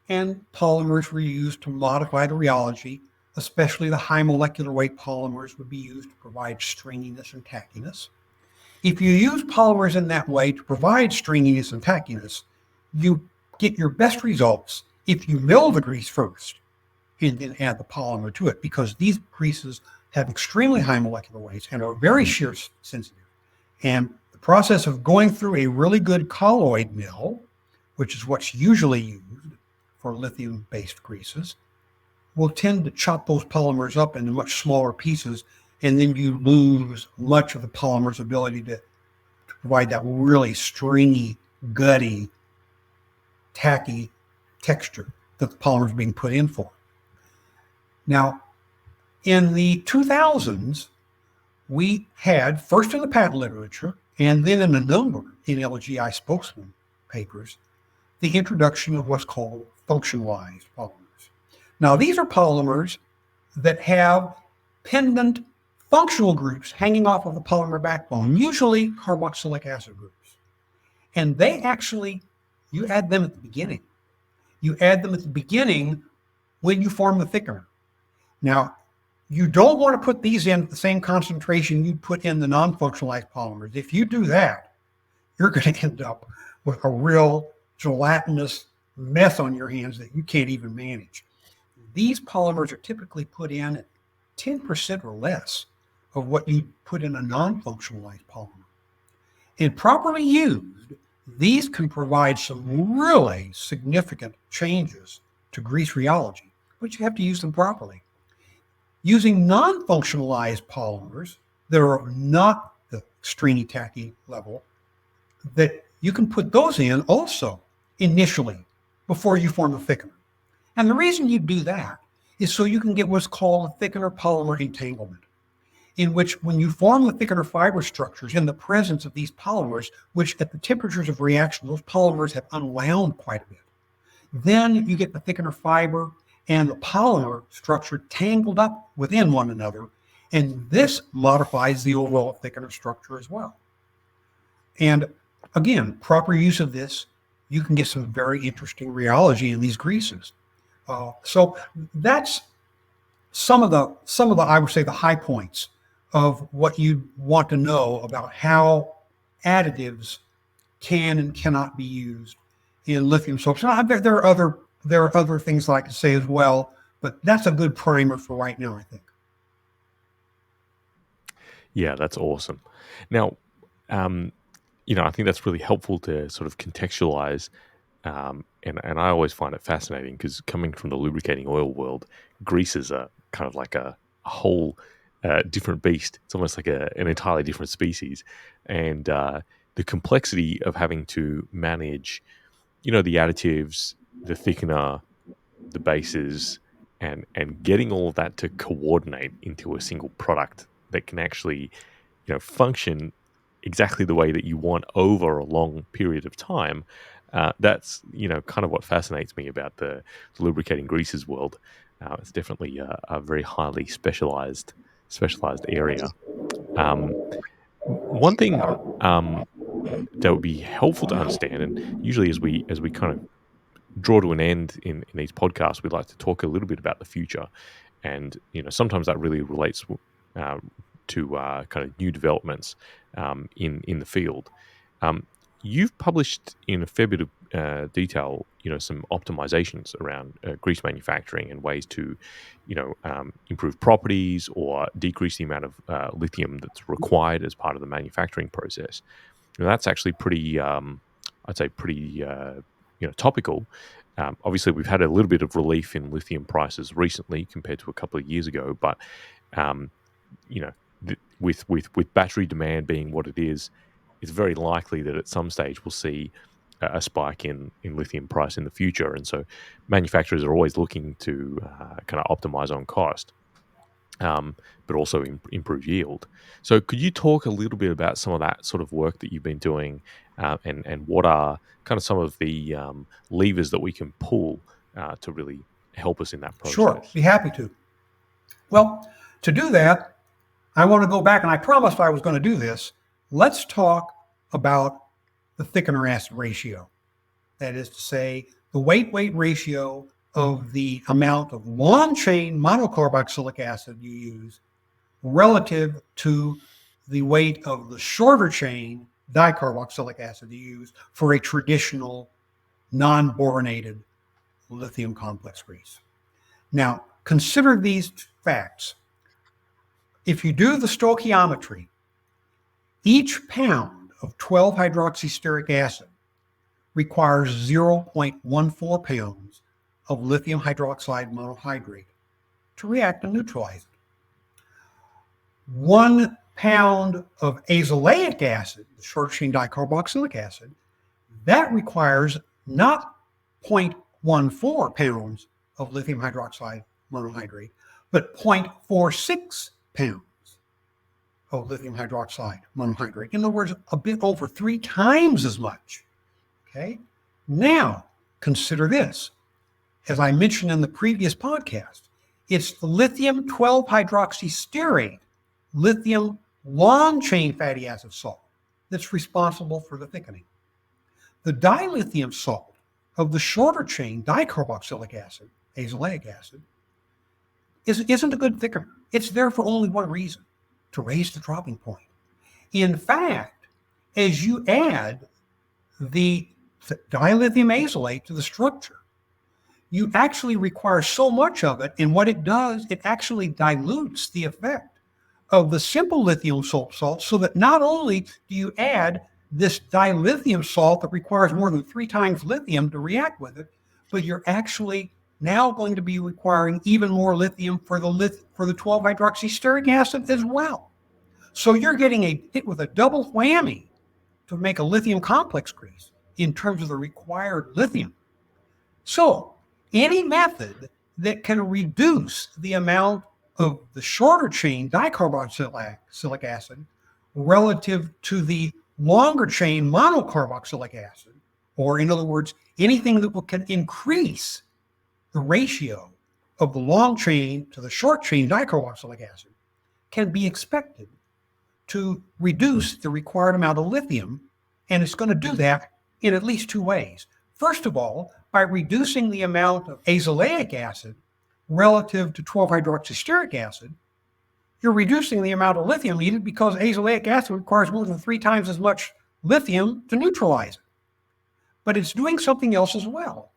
Speaker 2: And polymers were used to modify the rheology, especially the high molecular weight polymers would be used to provide stringiness and tackiness. If you use polymers in that way to provide stringiness and tackiness, you get your best results if you mill the grease first and then add the polymer to it, because these greases have extremely high molecular weights and are very shear sensitive. And the process of going through a really good colloid mill, which is what's usually used for lithium-based greases, will tend to chop those polymers up into much smaller pieces, and then you lose much of the polymer's ability to provide that really stringy, gutty, tacky texture that the polymer is being put in for. Now, in the 2000s, we had, first in the patent literature, and then in a number in LGI spokesman papers, the introduction of what's called functionalized polymers. Now, these are polymers that have pendant functional groups hanging off of the polymer backbone, usually carboxylic acid groups. And they actually, you add them at the beginning. You add them at the beginning when you form the thickener. Now, you don't want to put these in at the same concentration you'd put in the non-functionalized polymers. If you do that, you're going to end up with a real gelatinous mess on your hands that you can't even manage. These polymers are typically put in at 10% or less of what you put in a non-functionalized polymer. And properly used, these can provide some really significant changes to grease rheology, but you have to use them properly. Using non-functionalized polymers that are not the stringy tacky level, that you can put those in also initially before you form the thickener. And the reason you do that is so you can get what's called a thickener polymer entanglement, in which when you form the thickener fiber structures in the presence of these polymers, which at the temperatures of reaction, those polymers have unwound quite a bit, then you get the thickener fiber and the polymer structure tangled up within one another, and this modifies the overall thickener structure as well. And again, proper use of this, you can get some very interesting rheology in these greases. So that's some of the I would say the high points of what you want to know about how additives can and cannot be used in lithium soaps. There are other things I like to say as well, but that's a good primer for right now, I think.
Speaker 1: Yeah, that's awesome. Now, I think that's really helpful to sort of contextualize. And I always find it fascinating because coming from the lubricating oil world, greases are kind of like a whole different beast. It's almost like an entirely different species. And the complexity of having to manage, the additives, the thickener, the bases, and getting all of that to coordinate into a single product that can actually, function exactly the way that you want over a long period of time. That's kind of what fascinates me about the lubricating greases world. It's definitely a very highly specialized area. One thing that would be helpful to understand, and usually as we kind of draw to an end in these podcasts, we'd like to talk a little bit about the future, and sometimes that really relates to kind of new developments in the field. You've published in a fair bit of detail, some optimizations around grease manufacturing and ways to, improve properties or decrease the amount of lithium that's required as part of the manufacturing process. That's actually pretty, I'd say, pretty, topical. Obviously, we've had a little bit of relief in lithium prices recently compared to a couple of years ago, but with battery demand being what it is, it's very likely that at some stage we'll see a spike in lithium price in the future. And so manufacturers are always looking to kind of optimize on cost, but also improve yield. So could you talk a little bit about some of that sort of work that you've been doing, and what are kind of some of the levers that we can pull to really help us in that process?
Speaker 2: Sure, be happy to. Well, to do that, I want to go back, and I promised I was going to do this. Let's talk about the thickener acid ratio. That is to say, the weight-weight ratio of the amount of long-chain monocarboxylic acid you use relative to the weight of the shorter chain dicarboxylic acid you use for a traditional non-boronated lithium complex grease. Now, consider these facts. If you do the stoichiometry, each pound of 12-hydroxysteric acid requires 0.14 pounds of lithium hydroxide monohydrate to react and neutralize it. 1 pound of azelaic acid, the short-chain dicarboxylic acid, that requires not 0.14 pounds of lithium hydroxide monohydrate, but 0.46 pounds of lithium hydroxide monohydrate. In other words, a bit over 3 times as much. Okay? Now, consider this. As I mentioned in the previous podcast, it's the lithium 12-hydroxysterate, lithium long-chain fatty acid salt that's responsible for the thickening. The dilithium salt of the shorter chain dicarboxylic acid, azelaic acid, isn't a good thickener. It's there for only one reason, to raise the dropping point. In fact, as you add the dilithium azolate to the structure, you actually require so much of it, and what it does, it actually dilutes the effect of the simple lithium salt, so that not only do you add this dilithium salt that requires more than 3 times lithium to react with it, but you're actually now going to be requiring even more lithium for the 12-hydroxysteric acid as well. So you're getting hit with a double whammy to make a lithium complex grease in terms of the required lithium. So any method that can reduce the amount of the shorter chain dicarboxylic acid relative to the longer chain monocarboxylic acid, or in other words, anything that can increase the ratio of the long chain to the short chain dicarboxylic acid, can be expected to reduce the required amount of lithium, and it's going to do that in at least 2 ways. First of all, by reducing the amount of azelaic acid relative to 12-hydroxysteric acid, you're reducing the amount of lithium needed because azelaic acid requires more than 3 times as much lithium to neutralize it. But it's doing something else as well.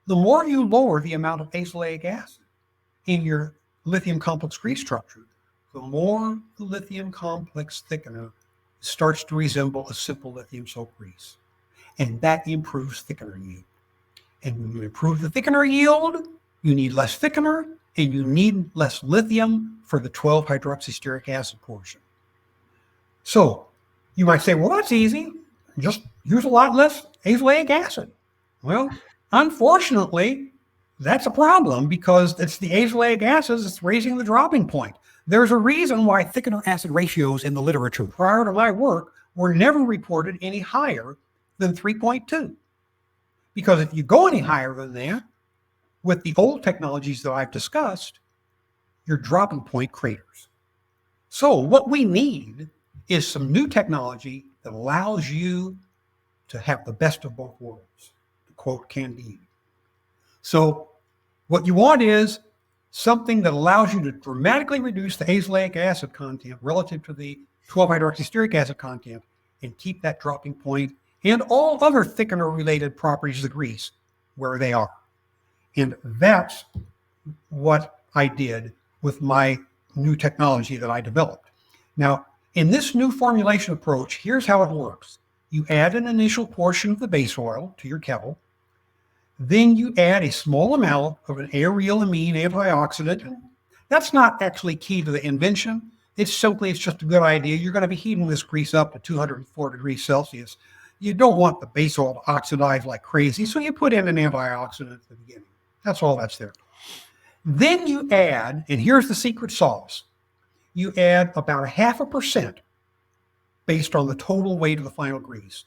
Speaker 2: The more you lower the amount of azelaic acid in your lithium complex grease structure, the more the lithium complex thickener starts to resemble a simple lithium soap grease. And that improves thickener yield. And when you improve the thickener yield, you need less thickener and you need less lithium for the 12-hydroxysteric acid portion. So you might say, well, that's easy. Just use a lot less azelaic acid. Well, unfortunately, that's a problem because it's the azelaic acids that's raising the dropping point. There's a reason why thickener acid ratios in the literature prior to my work were never reported any higher than 3.2. Because if you go any higher than that, with the old technologies that I've discussed, your dropping point craters. So what we need is some new technology that allows you to have the best of both worlds, to quote Candide. So what you want is something that allows you to dramatically reduce the azelaic acid content relative to the 12-hydroxysteric acid content and keep that dropping point and all other thickener-related properties of the grease where they are. And that's what I did with my new technology that I developed. Now, in this new formulation approach, here's how it works. You add an initial portion of the base oil to your kettle. Then you add a small amount of an arylamine antioxidant. That's not actually key to the invention. It's just a good idea. You're going to be heating this grease up to 204 degrees Celsius. You don't want the base oil to oxidize like crazy, so you put in an antioxidant at the beginning. That's all that's there. Then you add, and here's the secret sauce, you add about 0.5% based on the total weight of the final grease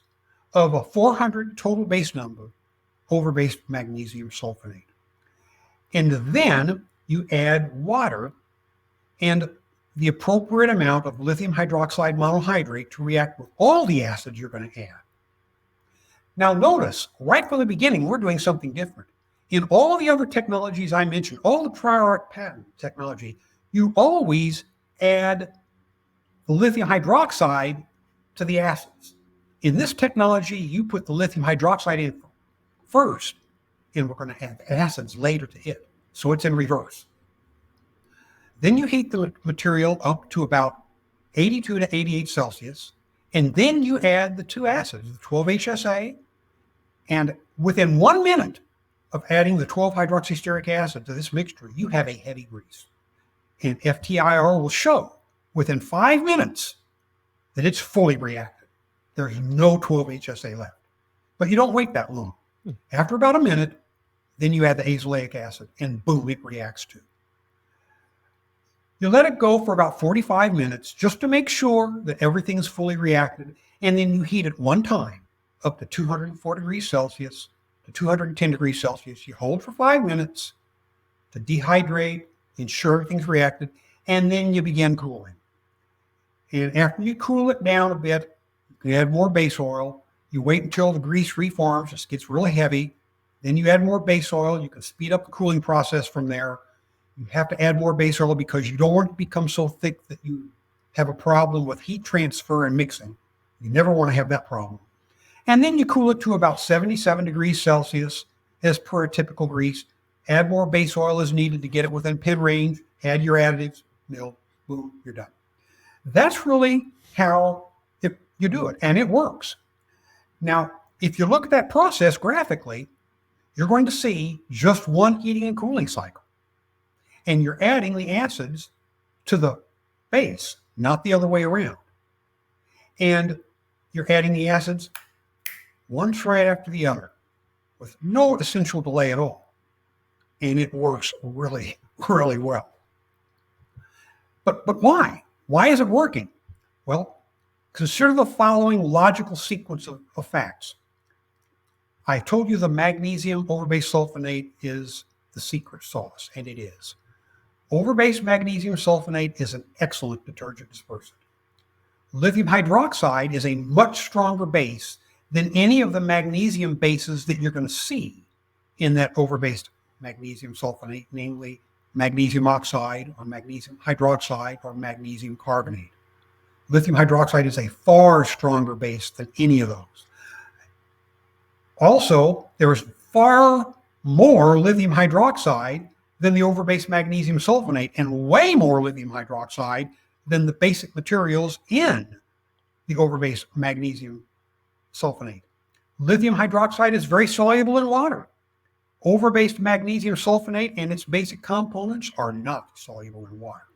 Speaker 2: of a 400 total base number over base magnesium sulfonate. And then you add water, and the appropriate amount of lithium hydroxide monohydrate to react with all the acids you're going to add. Now notice, right from the beginning, we're doing something different. In all the other technologies I mentioned, all the prior art patent technology, you always add the lithium hydroxide to the acids. In this technology, you put the lithium hydroxide in first, and we're going to add acids later to it. So it's in reverse. Then you heat the material up to about 82 to 88 Celsius, and then you add the two acids, the 12-HSA, and within 1 minute of adding the 12-hydroxystearic acid to this mixture, you have a heavy grease. And FTIR will show within 5 minutes that it's fully reacted. There's no 12-HSA left. But you don't wait that long. After about a minute, then you add the azelaic acid, and boom, it reacts too. You let it go for about 45 minutes just to make sure that everything's fully reacted, and then you heat it one time up to 204 degrees Celsius to 210 degrees Celsius. You hold for 5 minutes to dehydrate, ensure everything's reacted, and then you begin cooling. And after you cool it down a bit, you add more base oil. You wait until the grease reforms, it gets really heavy. Then you add more base oil. You can speed up the cooling process from there. You have to add more base oil because you don't want it to become so thick that you have a problem with heat transfer and mixing. You never want to have that problem. And then you cool it to about 77 degrees Celsius as per a typical grease. Add more base oil as needed to get it within pin range. Add your additives, mill, boom, you're done. That's really how you do it, and it works. Now, if you look at that process graphically, you're going to see just one heating and cooling cycle. And you're adding the acids to the base, not the other way around. And you're adding the acids one right after the other with no essential delay at all. And it works really, really well. But why? Why is it working? Well, consider the following logical sequence of facts. I told you the magnesium over-based sulfonate is the secret sauce, and it is. Over-based magnesium sulfonate is an excellent detergent dispersant. Lithium hydroxide is a much stronger base than any of the magnesium bases that you're going to see in that over-based magnesium sulfonate, namely magnesium oxide or magnesium hydroxide or magnesium carbonate. Lithium hydroxide is a far stronger base than any of those. Also, there is far more lithium hydroxide than the over-based magnesium sulfonate, and way more lithium hydroxide than the basic materials in the over-based magnesium sulfonate. Lithium hydroxide is very soluble in water. Over-based magnesium sulfonate and its basic components are not soluble in water.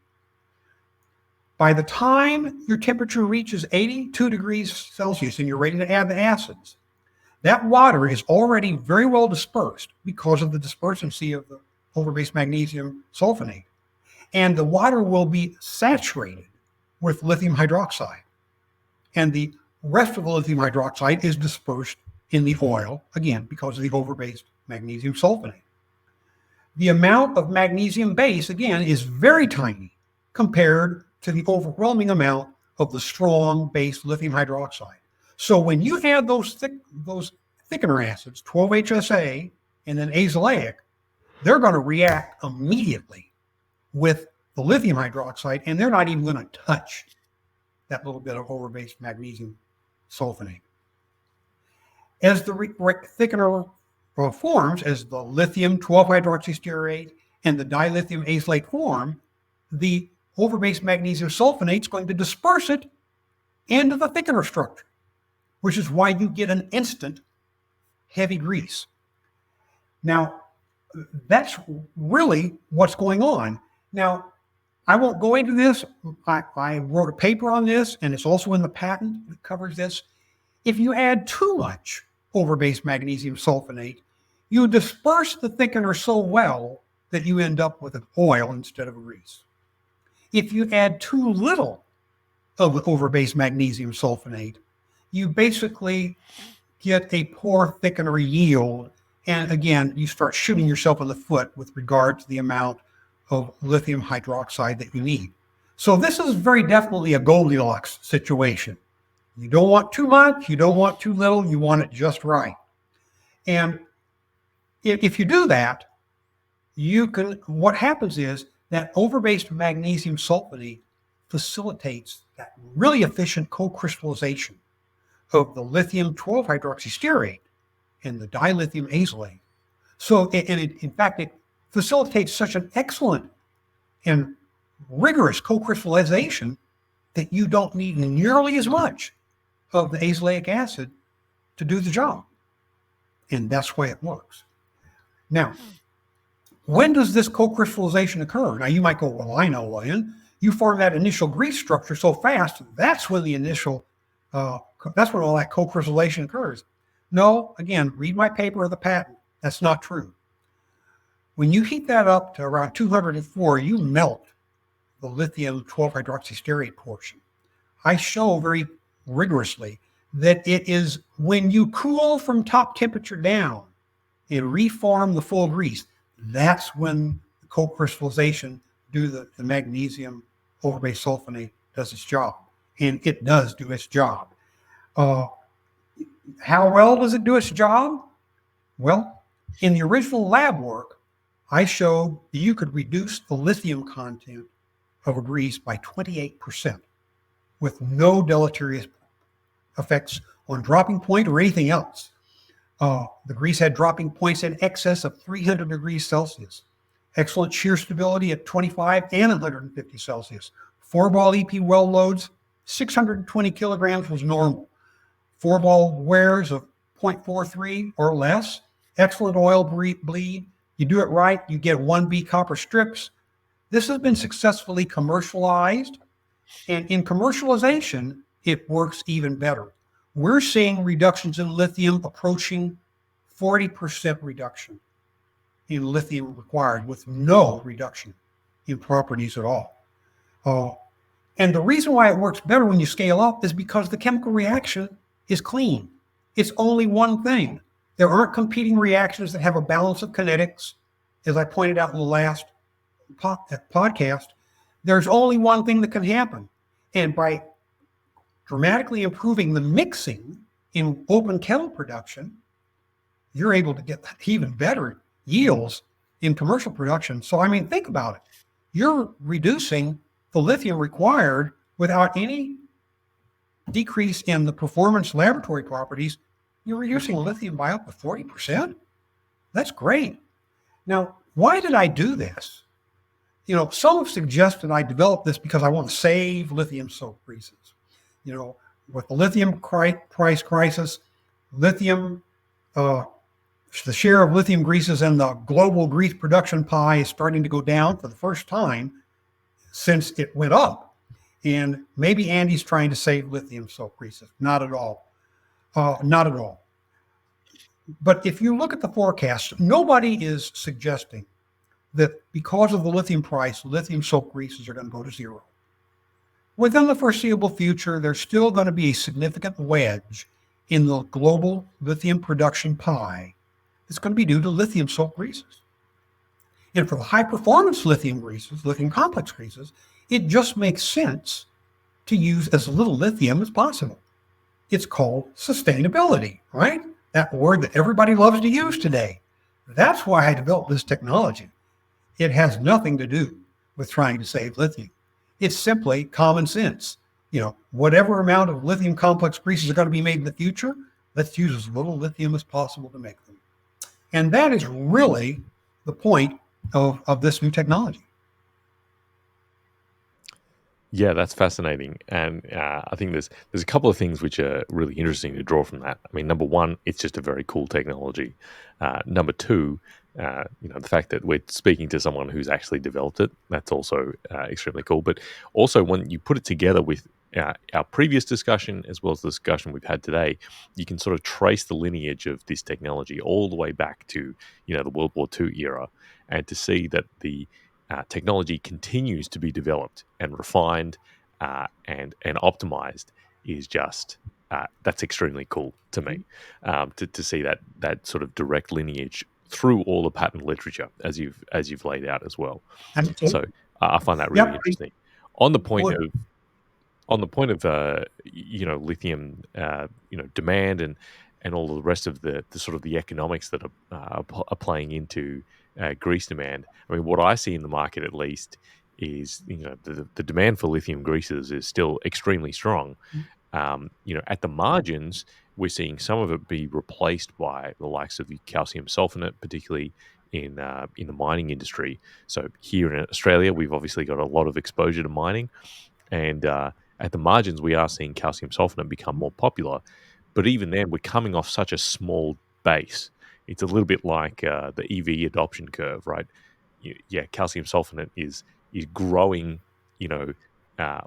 Speaker 2: By the time your temperature reaches 82 degrees Celsius and you're ready to add the acids, that water is already very well dispersed because of the dispersancy of the over-based magnesium sulfonate. And the water will be saturated with lithium hydroxide. And the rest of the lithium hydroxide is dispersed in the oil, again, because of the over-based magnesium sulfonate. The amount of magnesium base, again, is very tiny compared to the overwhelming amount of the strong base lithium hydroxide. So when you add those thickener acids, 12-HSA and then azelaic, they're going to react immediately with the lithium hydroxide, and they're not even going to touch that little bit of over-based magnesium sulfonate. As the thickener forms, as the lithium 12-hydroxystearate and the dilithium azelaic form, the over-based magnesium sulfonate is going to disperse it into the thickener structure, which is why you get an instant heavy grease. Now, that's really what's going on. Now, I won't go into this. I wrote a paper on this, and it's also in the patent that covers this. If you add too much over-based magnesium sulfonate, you disperse the thickener so well that you end up with an oil instead of a grease. If you add too little of the over-based magnesium sulfonate, you basically get a poor thickener yield. And again, you start shooting yourself in the foot with regard to the amount of lithium hydroxide that you need. So this is very definitely a Goldilocks situation. You don't want too much, you don't want too little, you want it just right. And if you do that, what happens is that over-based magnesium sulfonate facilitates that really efficient co-crystallization of the lithium 12 hydroxystearate and the dilithium azolate. So, in fact, it facilitates such an excellent and rigorous co-crystallization that you don't need nearly as much of the azelaic acid to do the job. And that's the way it works. Now, when does this co-crystallization occur? Now, you might go, well, I know when. You form that initial grease structure so fast, that's when that's when all that co-crystallization occurs. No, again, read my paper or the patent. That's not true. When you heat that up to around 204, you melt the lithium 12 hydroxystearate portion. I show very rigorously that it is when you cool from top temperature down and reform the full grease, that's when the co-crystallization due to the magnesium over-based sulfonate does its job. And it does do its job. How well does it do its job? Well, in the original lab work, I showed that you could reduce the lithium content of a grease by 28% with no deleterious effects on dropping point or anything else. The grease had dropping points in excess of 300 degrees Celsius. Excellent shear stability at 25 and 150 Celsius. 4-ball EP well loads, 620 kilograms was normal. 4-ball wears of 0.43 or less. Excellent oil bleed. You do it right, you get 1B copper strips. This has been successfully commercialized. And in commercialization, it works even better. We're seeing reductions in lithium approaching 40% reduction in lithium required with no reduction in properties at all. And the reason why it works better when you scale up is because the chemical reaction is clean. It's only one thing. There aren't competing reactions that have a balance of kinetics. As I pointed out in the last podcast, there's only one thing that can happen. And by dramatically improving the mixing in open kettle production, you're able to get even better yields in commercial production. So, I mean, think about it. You're reducing the lithium required without any decrease in the performance laboratory properties. You're reducing lithium by up to 40%. That's great. Now, why did I do this? You know, some have suggested I developed this because I want to save lithium soap greases. You know, with the lithium price crisis, lithium, the share of lithium greases in the global grease production pie is starting to go down for the first time since it went up. And maybe Andy's trying to save lithium soap greases. Not at all. Not at all. But if you look at the forecast, nobody is suggesting that because of the lithium price, lithium soap greases are going to go to zero. Within the foreseeable future, there's still going to be a significant wedge in the global lithium production pie. It's going to be due to lithium soap greases. And for the high performance lithium greases, lithium complex greases, it just makes sense to use as little lithium as possible. It's called sustainability, right? That word that everybody loves to use today. That's why I developed this technology. It has nothing to do with trying to save lithium. It's simply common sense. You know, whatever amount of lithium complex greases are going to be made in the future, let's use as little lithium as possible to make them. And that is really the point of this new technology.
Speaker 1: Yeah, that's fascinating, and I think there's a couple of things which are really interesting to draw from that. I mean, number one, it's just a very cool technology. Number two, the fact that we're speaking to someone who's actually developed it, that's also extremely cool. But also, when you put it together with our previous discussion as well as the discussion we've had today, you can sort of trace the lineage of this technology all the way back to the World War II era, and to see that the technology continues to be developed and refined and optimized is just that's extremely cool to me, to see that sort of direct lineage through all the patent literature as you've laid out as well.
Speaker 2: Absolutely.
Speaker 1: So I find that really interesting. On the point
Speaker 2: What?
Speaker 1: of lithium, demand and all the rest of the sort of the economics that are playing into grease demand. I mean, what I see in the market at least is the demand for lithium greases is still extremely strong. At the margins, we're seeing some of it be replaced by the likes of the calcium sulfonate, particularly in the mining industry. So here in Australia, we've obviously got a lot of exposure to mining, and at the margins, we are seeing calcium sulfonate become more popular. But even then, we're coming off such a small base. It's a little bit like the EV adoption curve, right? Yeah, calcium sulfonate is growing, you know,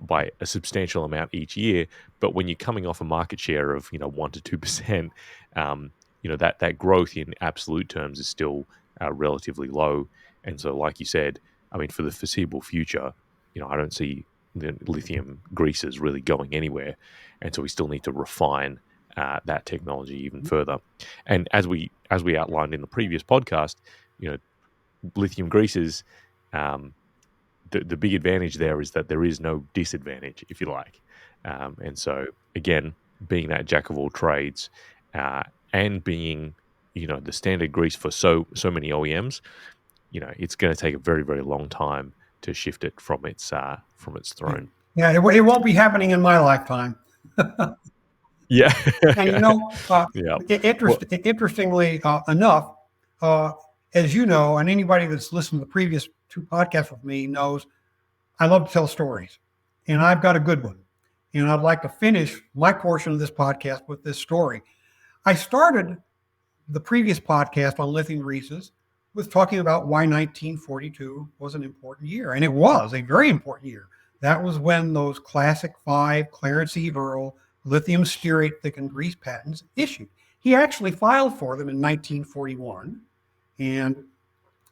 Speaker 1: by a substantial amount each year. But when you're coming off a market share of 1 to 2%, that growth in absolute terms is still relatively low. And so, like you said, I mean, for the foreseeable future, I don't see the lithium greases really going anywhere, and so we still need to refine that technology even further. And as we outlined in the previous podcast, you know, lithium greases, um, the big advantage there is that there is no disadvantage, if you like. And so again, being that jack of all trades, and being the standard grease for so many OEMs, it's going to take a very, very long time to shift it from its
Speaker 2: Yeah,
Speaker 1: throne.
Speaker 2: yeah, it won't be happening in my lifetime.
Speaker 1: Yeah.
Speaker 2: And
Speaker 1: Yeah. Well,
Speaker 2: interestingly enough, uh, as you know, and anybody that's listened to the previous two podcasts with me knows, I love to tell stories, and I've got a good one. And I'd like to finish my portion of this podcast with this story. I started the previous podcast on lithium greases with talking about why 1942 was an important year. And it was a very important year. That was when those classic 5 Clarence E. Earl lithium stearate thickened grease patents issued. He actually filed for them in 1941, and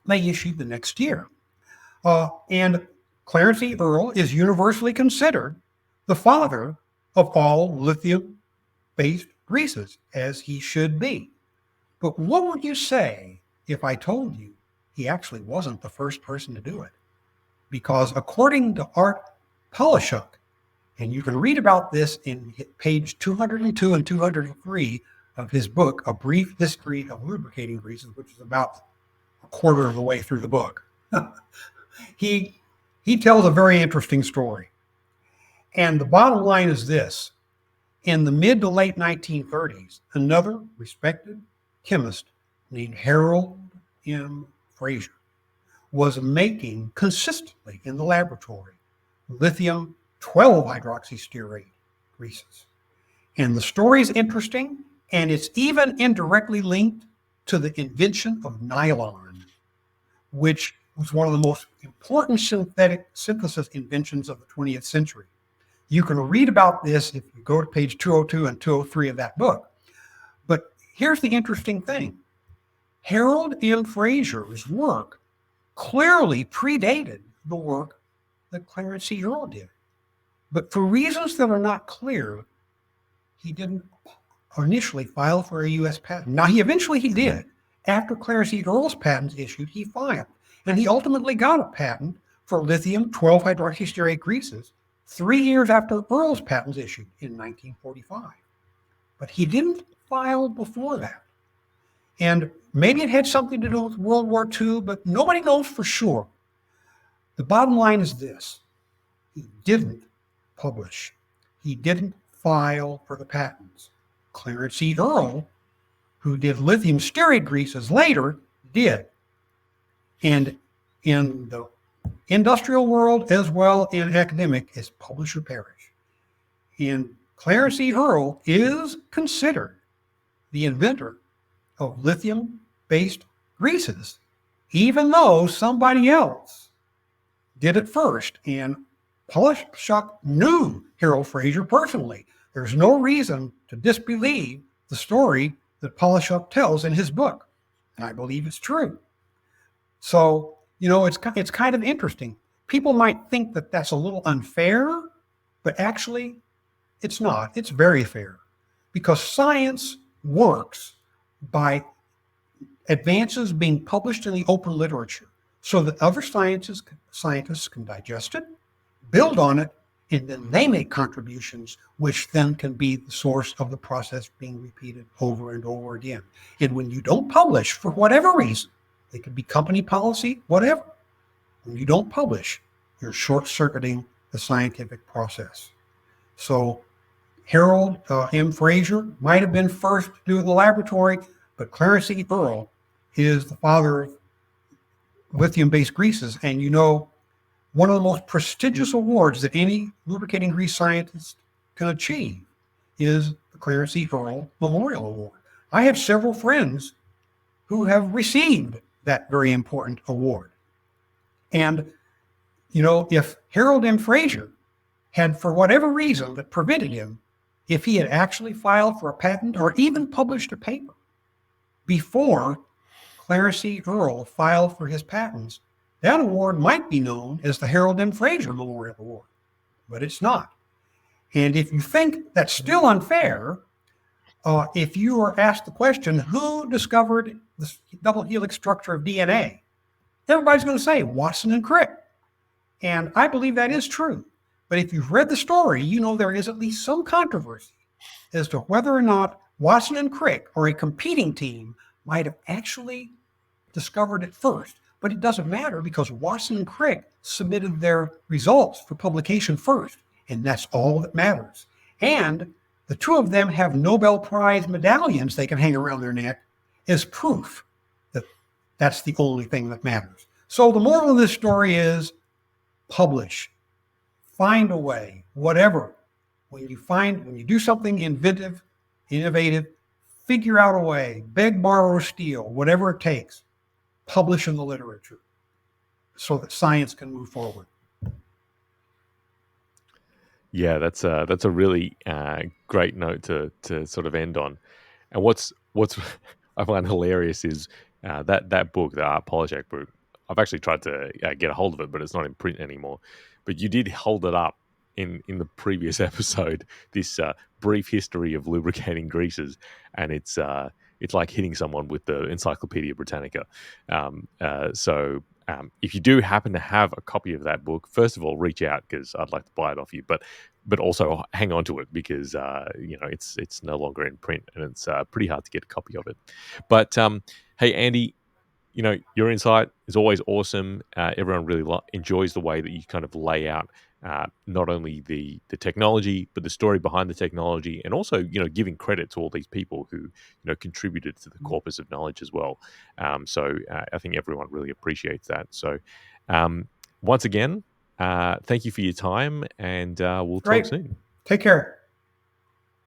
Speaker 2: they issued the next year. And Clarence E. Earl is universally considered the father of all lithium-based greases, as he should be. But what would you say if I told you he actually wasn't the first person to do it? Because according to Art Polishuk, and you can read about this in page 202 and 203 of his book, A Brief History of Lubricating Greases, which is about a quarter of the way through the book. he tells a very interesting story. And the bottom line is this. In the mid to late 1930s, another respected chemist named Harold M. Fraser was making consistently in the laboratory lithium 12 hydroxystearate greases. And the story is interesting, and it's even indirectly linked to the invention of nylon, which was one of the most important synthetic synthesis inventions of the 20th century. You can read about this if you go to page 202 and 203 of that book. But here's the interesting thing. Harold M. Fraser's work clearly predated the work that Clarence E. Earl did. But for reasons that are not clear, he didn't initially file for a U.S. patent. Now, he did. After Clarence E. Earl's patents issued, he filed. And he ultimately got a patent for lithium 12 hydroxystearate greases 3 years after Earl's patents issued in 1945. But he didn't file before that. And maybe it had something to do with World War II, but nobody knows for sure. The bottom line is this. He didn't publish. He didn't file for the patents. Clarence E. Earl, who did lithium stearate greases later, did. And in the industrial world as well in academic, is publish or perish. And Clarence E. Earl is considered the inventor of lithium-based greases, even though somebody else did it first. And Polishuk knew Harold Fraser personally. There's no reason to disbelieve the story that Polishuk tells in his book. And I believe it's true. So, it's kind of interesting. People might think that that's a little unfair, but actually it's not. It's very fair because science works by advances being published in the open literature so that other scientists can digest it, build on it, and then they make contributions, which then can be the source of the process being repeated over and over again. And when you don't publish, for whatever reason, it could be company policy, whatever, when you don't publish, you're short-circuiting the scientific process. So Harold M. Fraser might have been first to do it in the laboratory, but Clarence E. Earl is the father of lithium-based greases. And one of the most prestigious awards that any lubricating grease scientist can achieve is the Clarence E. Earl Memorial Award. I have several friends who have received that very important award. And, if Harold M. Fraser had, for whatever reason that prevented him, if he had actually filed for a patent or even published a paper before Clarence E. Earl filed for his patents, that award might be known as the Harold M. Fraser Memorial Award, but it's not. And if you think that's still unfair, if you are asked the question, who discovered the double helix structure of DNA? Everybody's going to say Watson and Crick. And I believe that is true. But if you've read the story, there is at least some controversy as to whether or not Watson and Crick, or a competing team, might have actually discovered it first. But it doesn't matter because Watson and Crick submitted their results for publication first, and that's all that matters. And the two of them have Nobel Prize medallions they can hang around their neck as proof that that's the only thing that matters. So the moral of this story is publish. Find a way, whatever. When you do something inventive, innovative, figure out a way, beg, borrow, or steal, whatever it takes. Publish in the literature so that science can move forward.
Speaker 1: Yeah, that's a really great note to sort of end on. And what's I find hilarious is that book, the Art Polishak book. I've actually tried to get a hold of it, but it's not in print anymore. But you did hold it up in the previous episode. This brief history of lubricating greases, and it's like hitting someone with the Encyclopedia Britannica. So if you do happen to have a copy of that book, first of all, reach out because I'd like to buy it off you. But also hang on to it because it's no longer in print and it's pretty hard to get a copy of it. But hey, Andy, your insight is always awesome. Everyone really enjoys the way that you kind of lay out not only the technology, but the story behind the technology, and also giving credit to all these people who contributed to the corpus of knowledge as well. So I think everyone really appreciates that. So once again, thank you for your time, and we'll talk soon.
Speaker 2: Take care.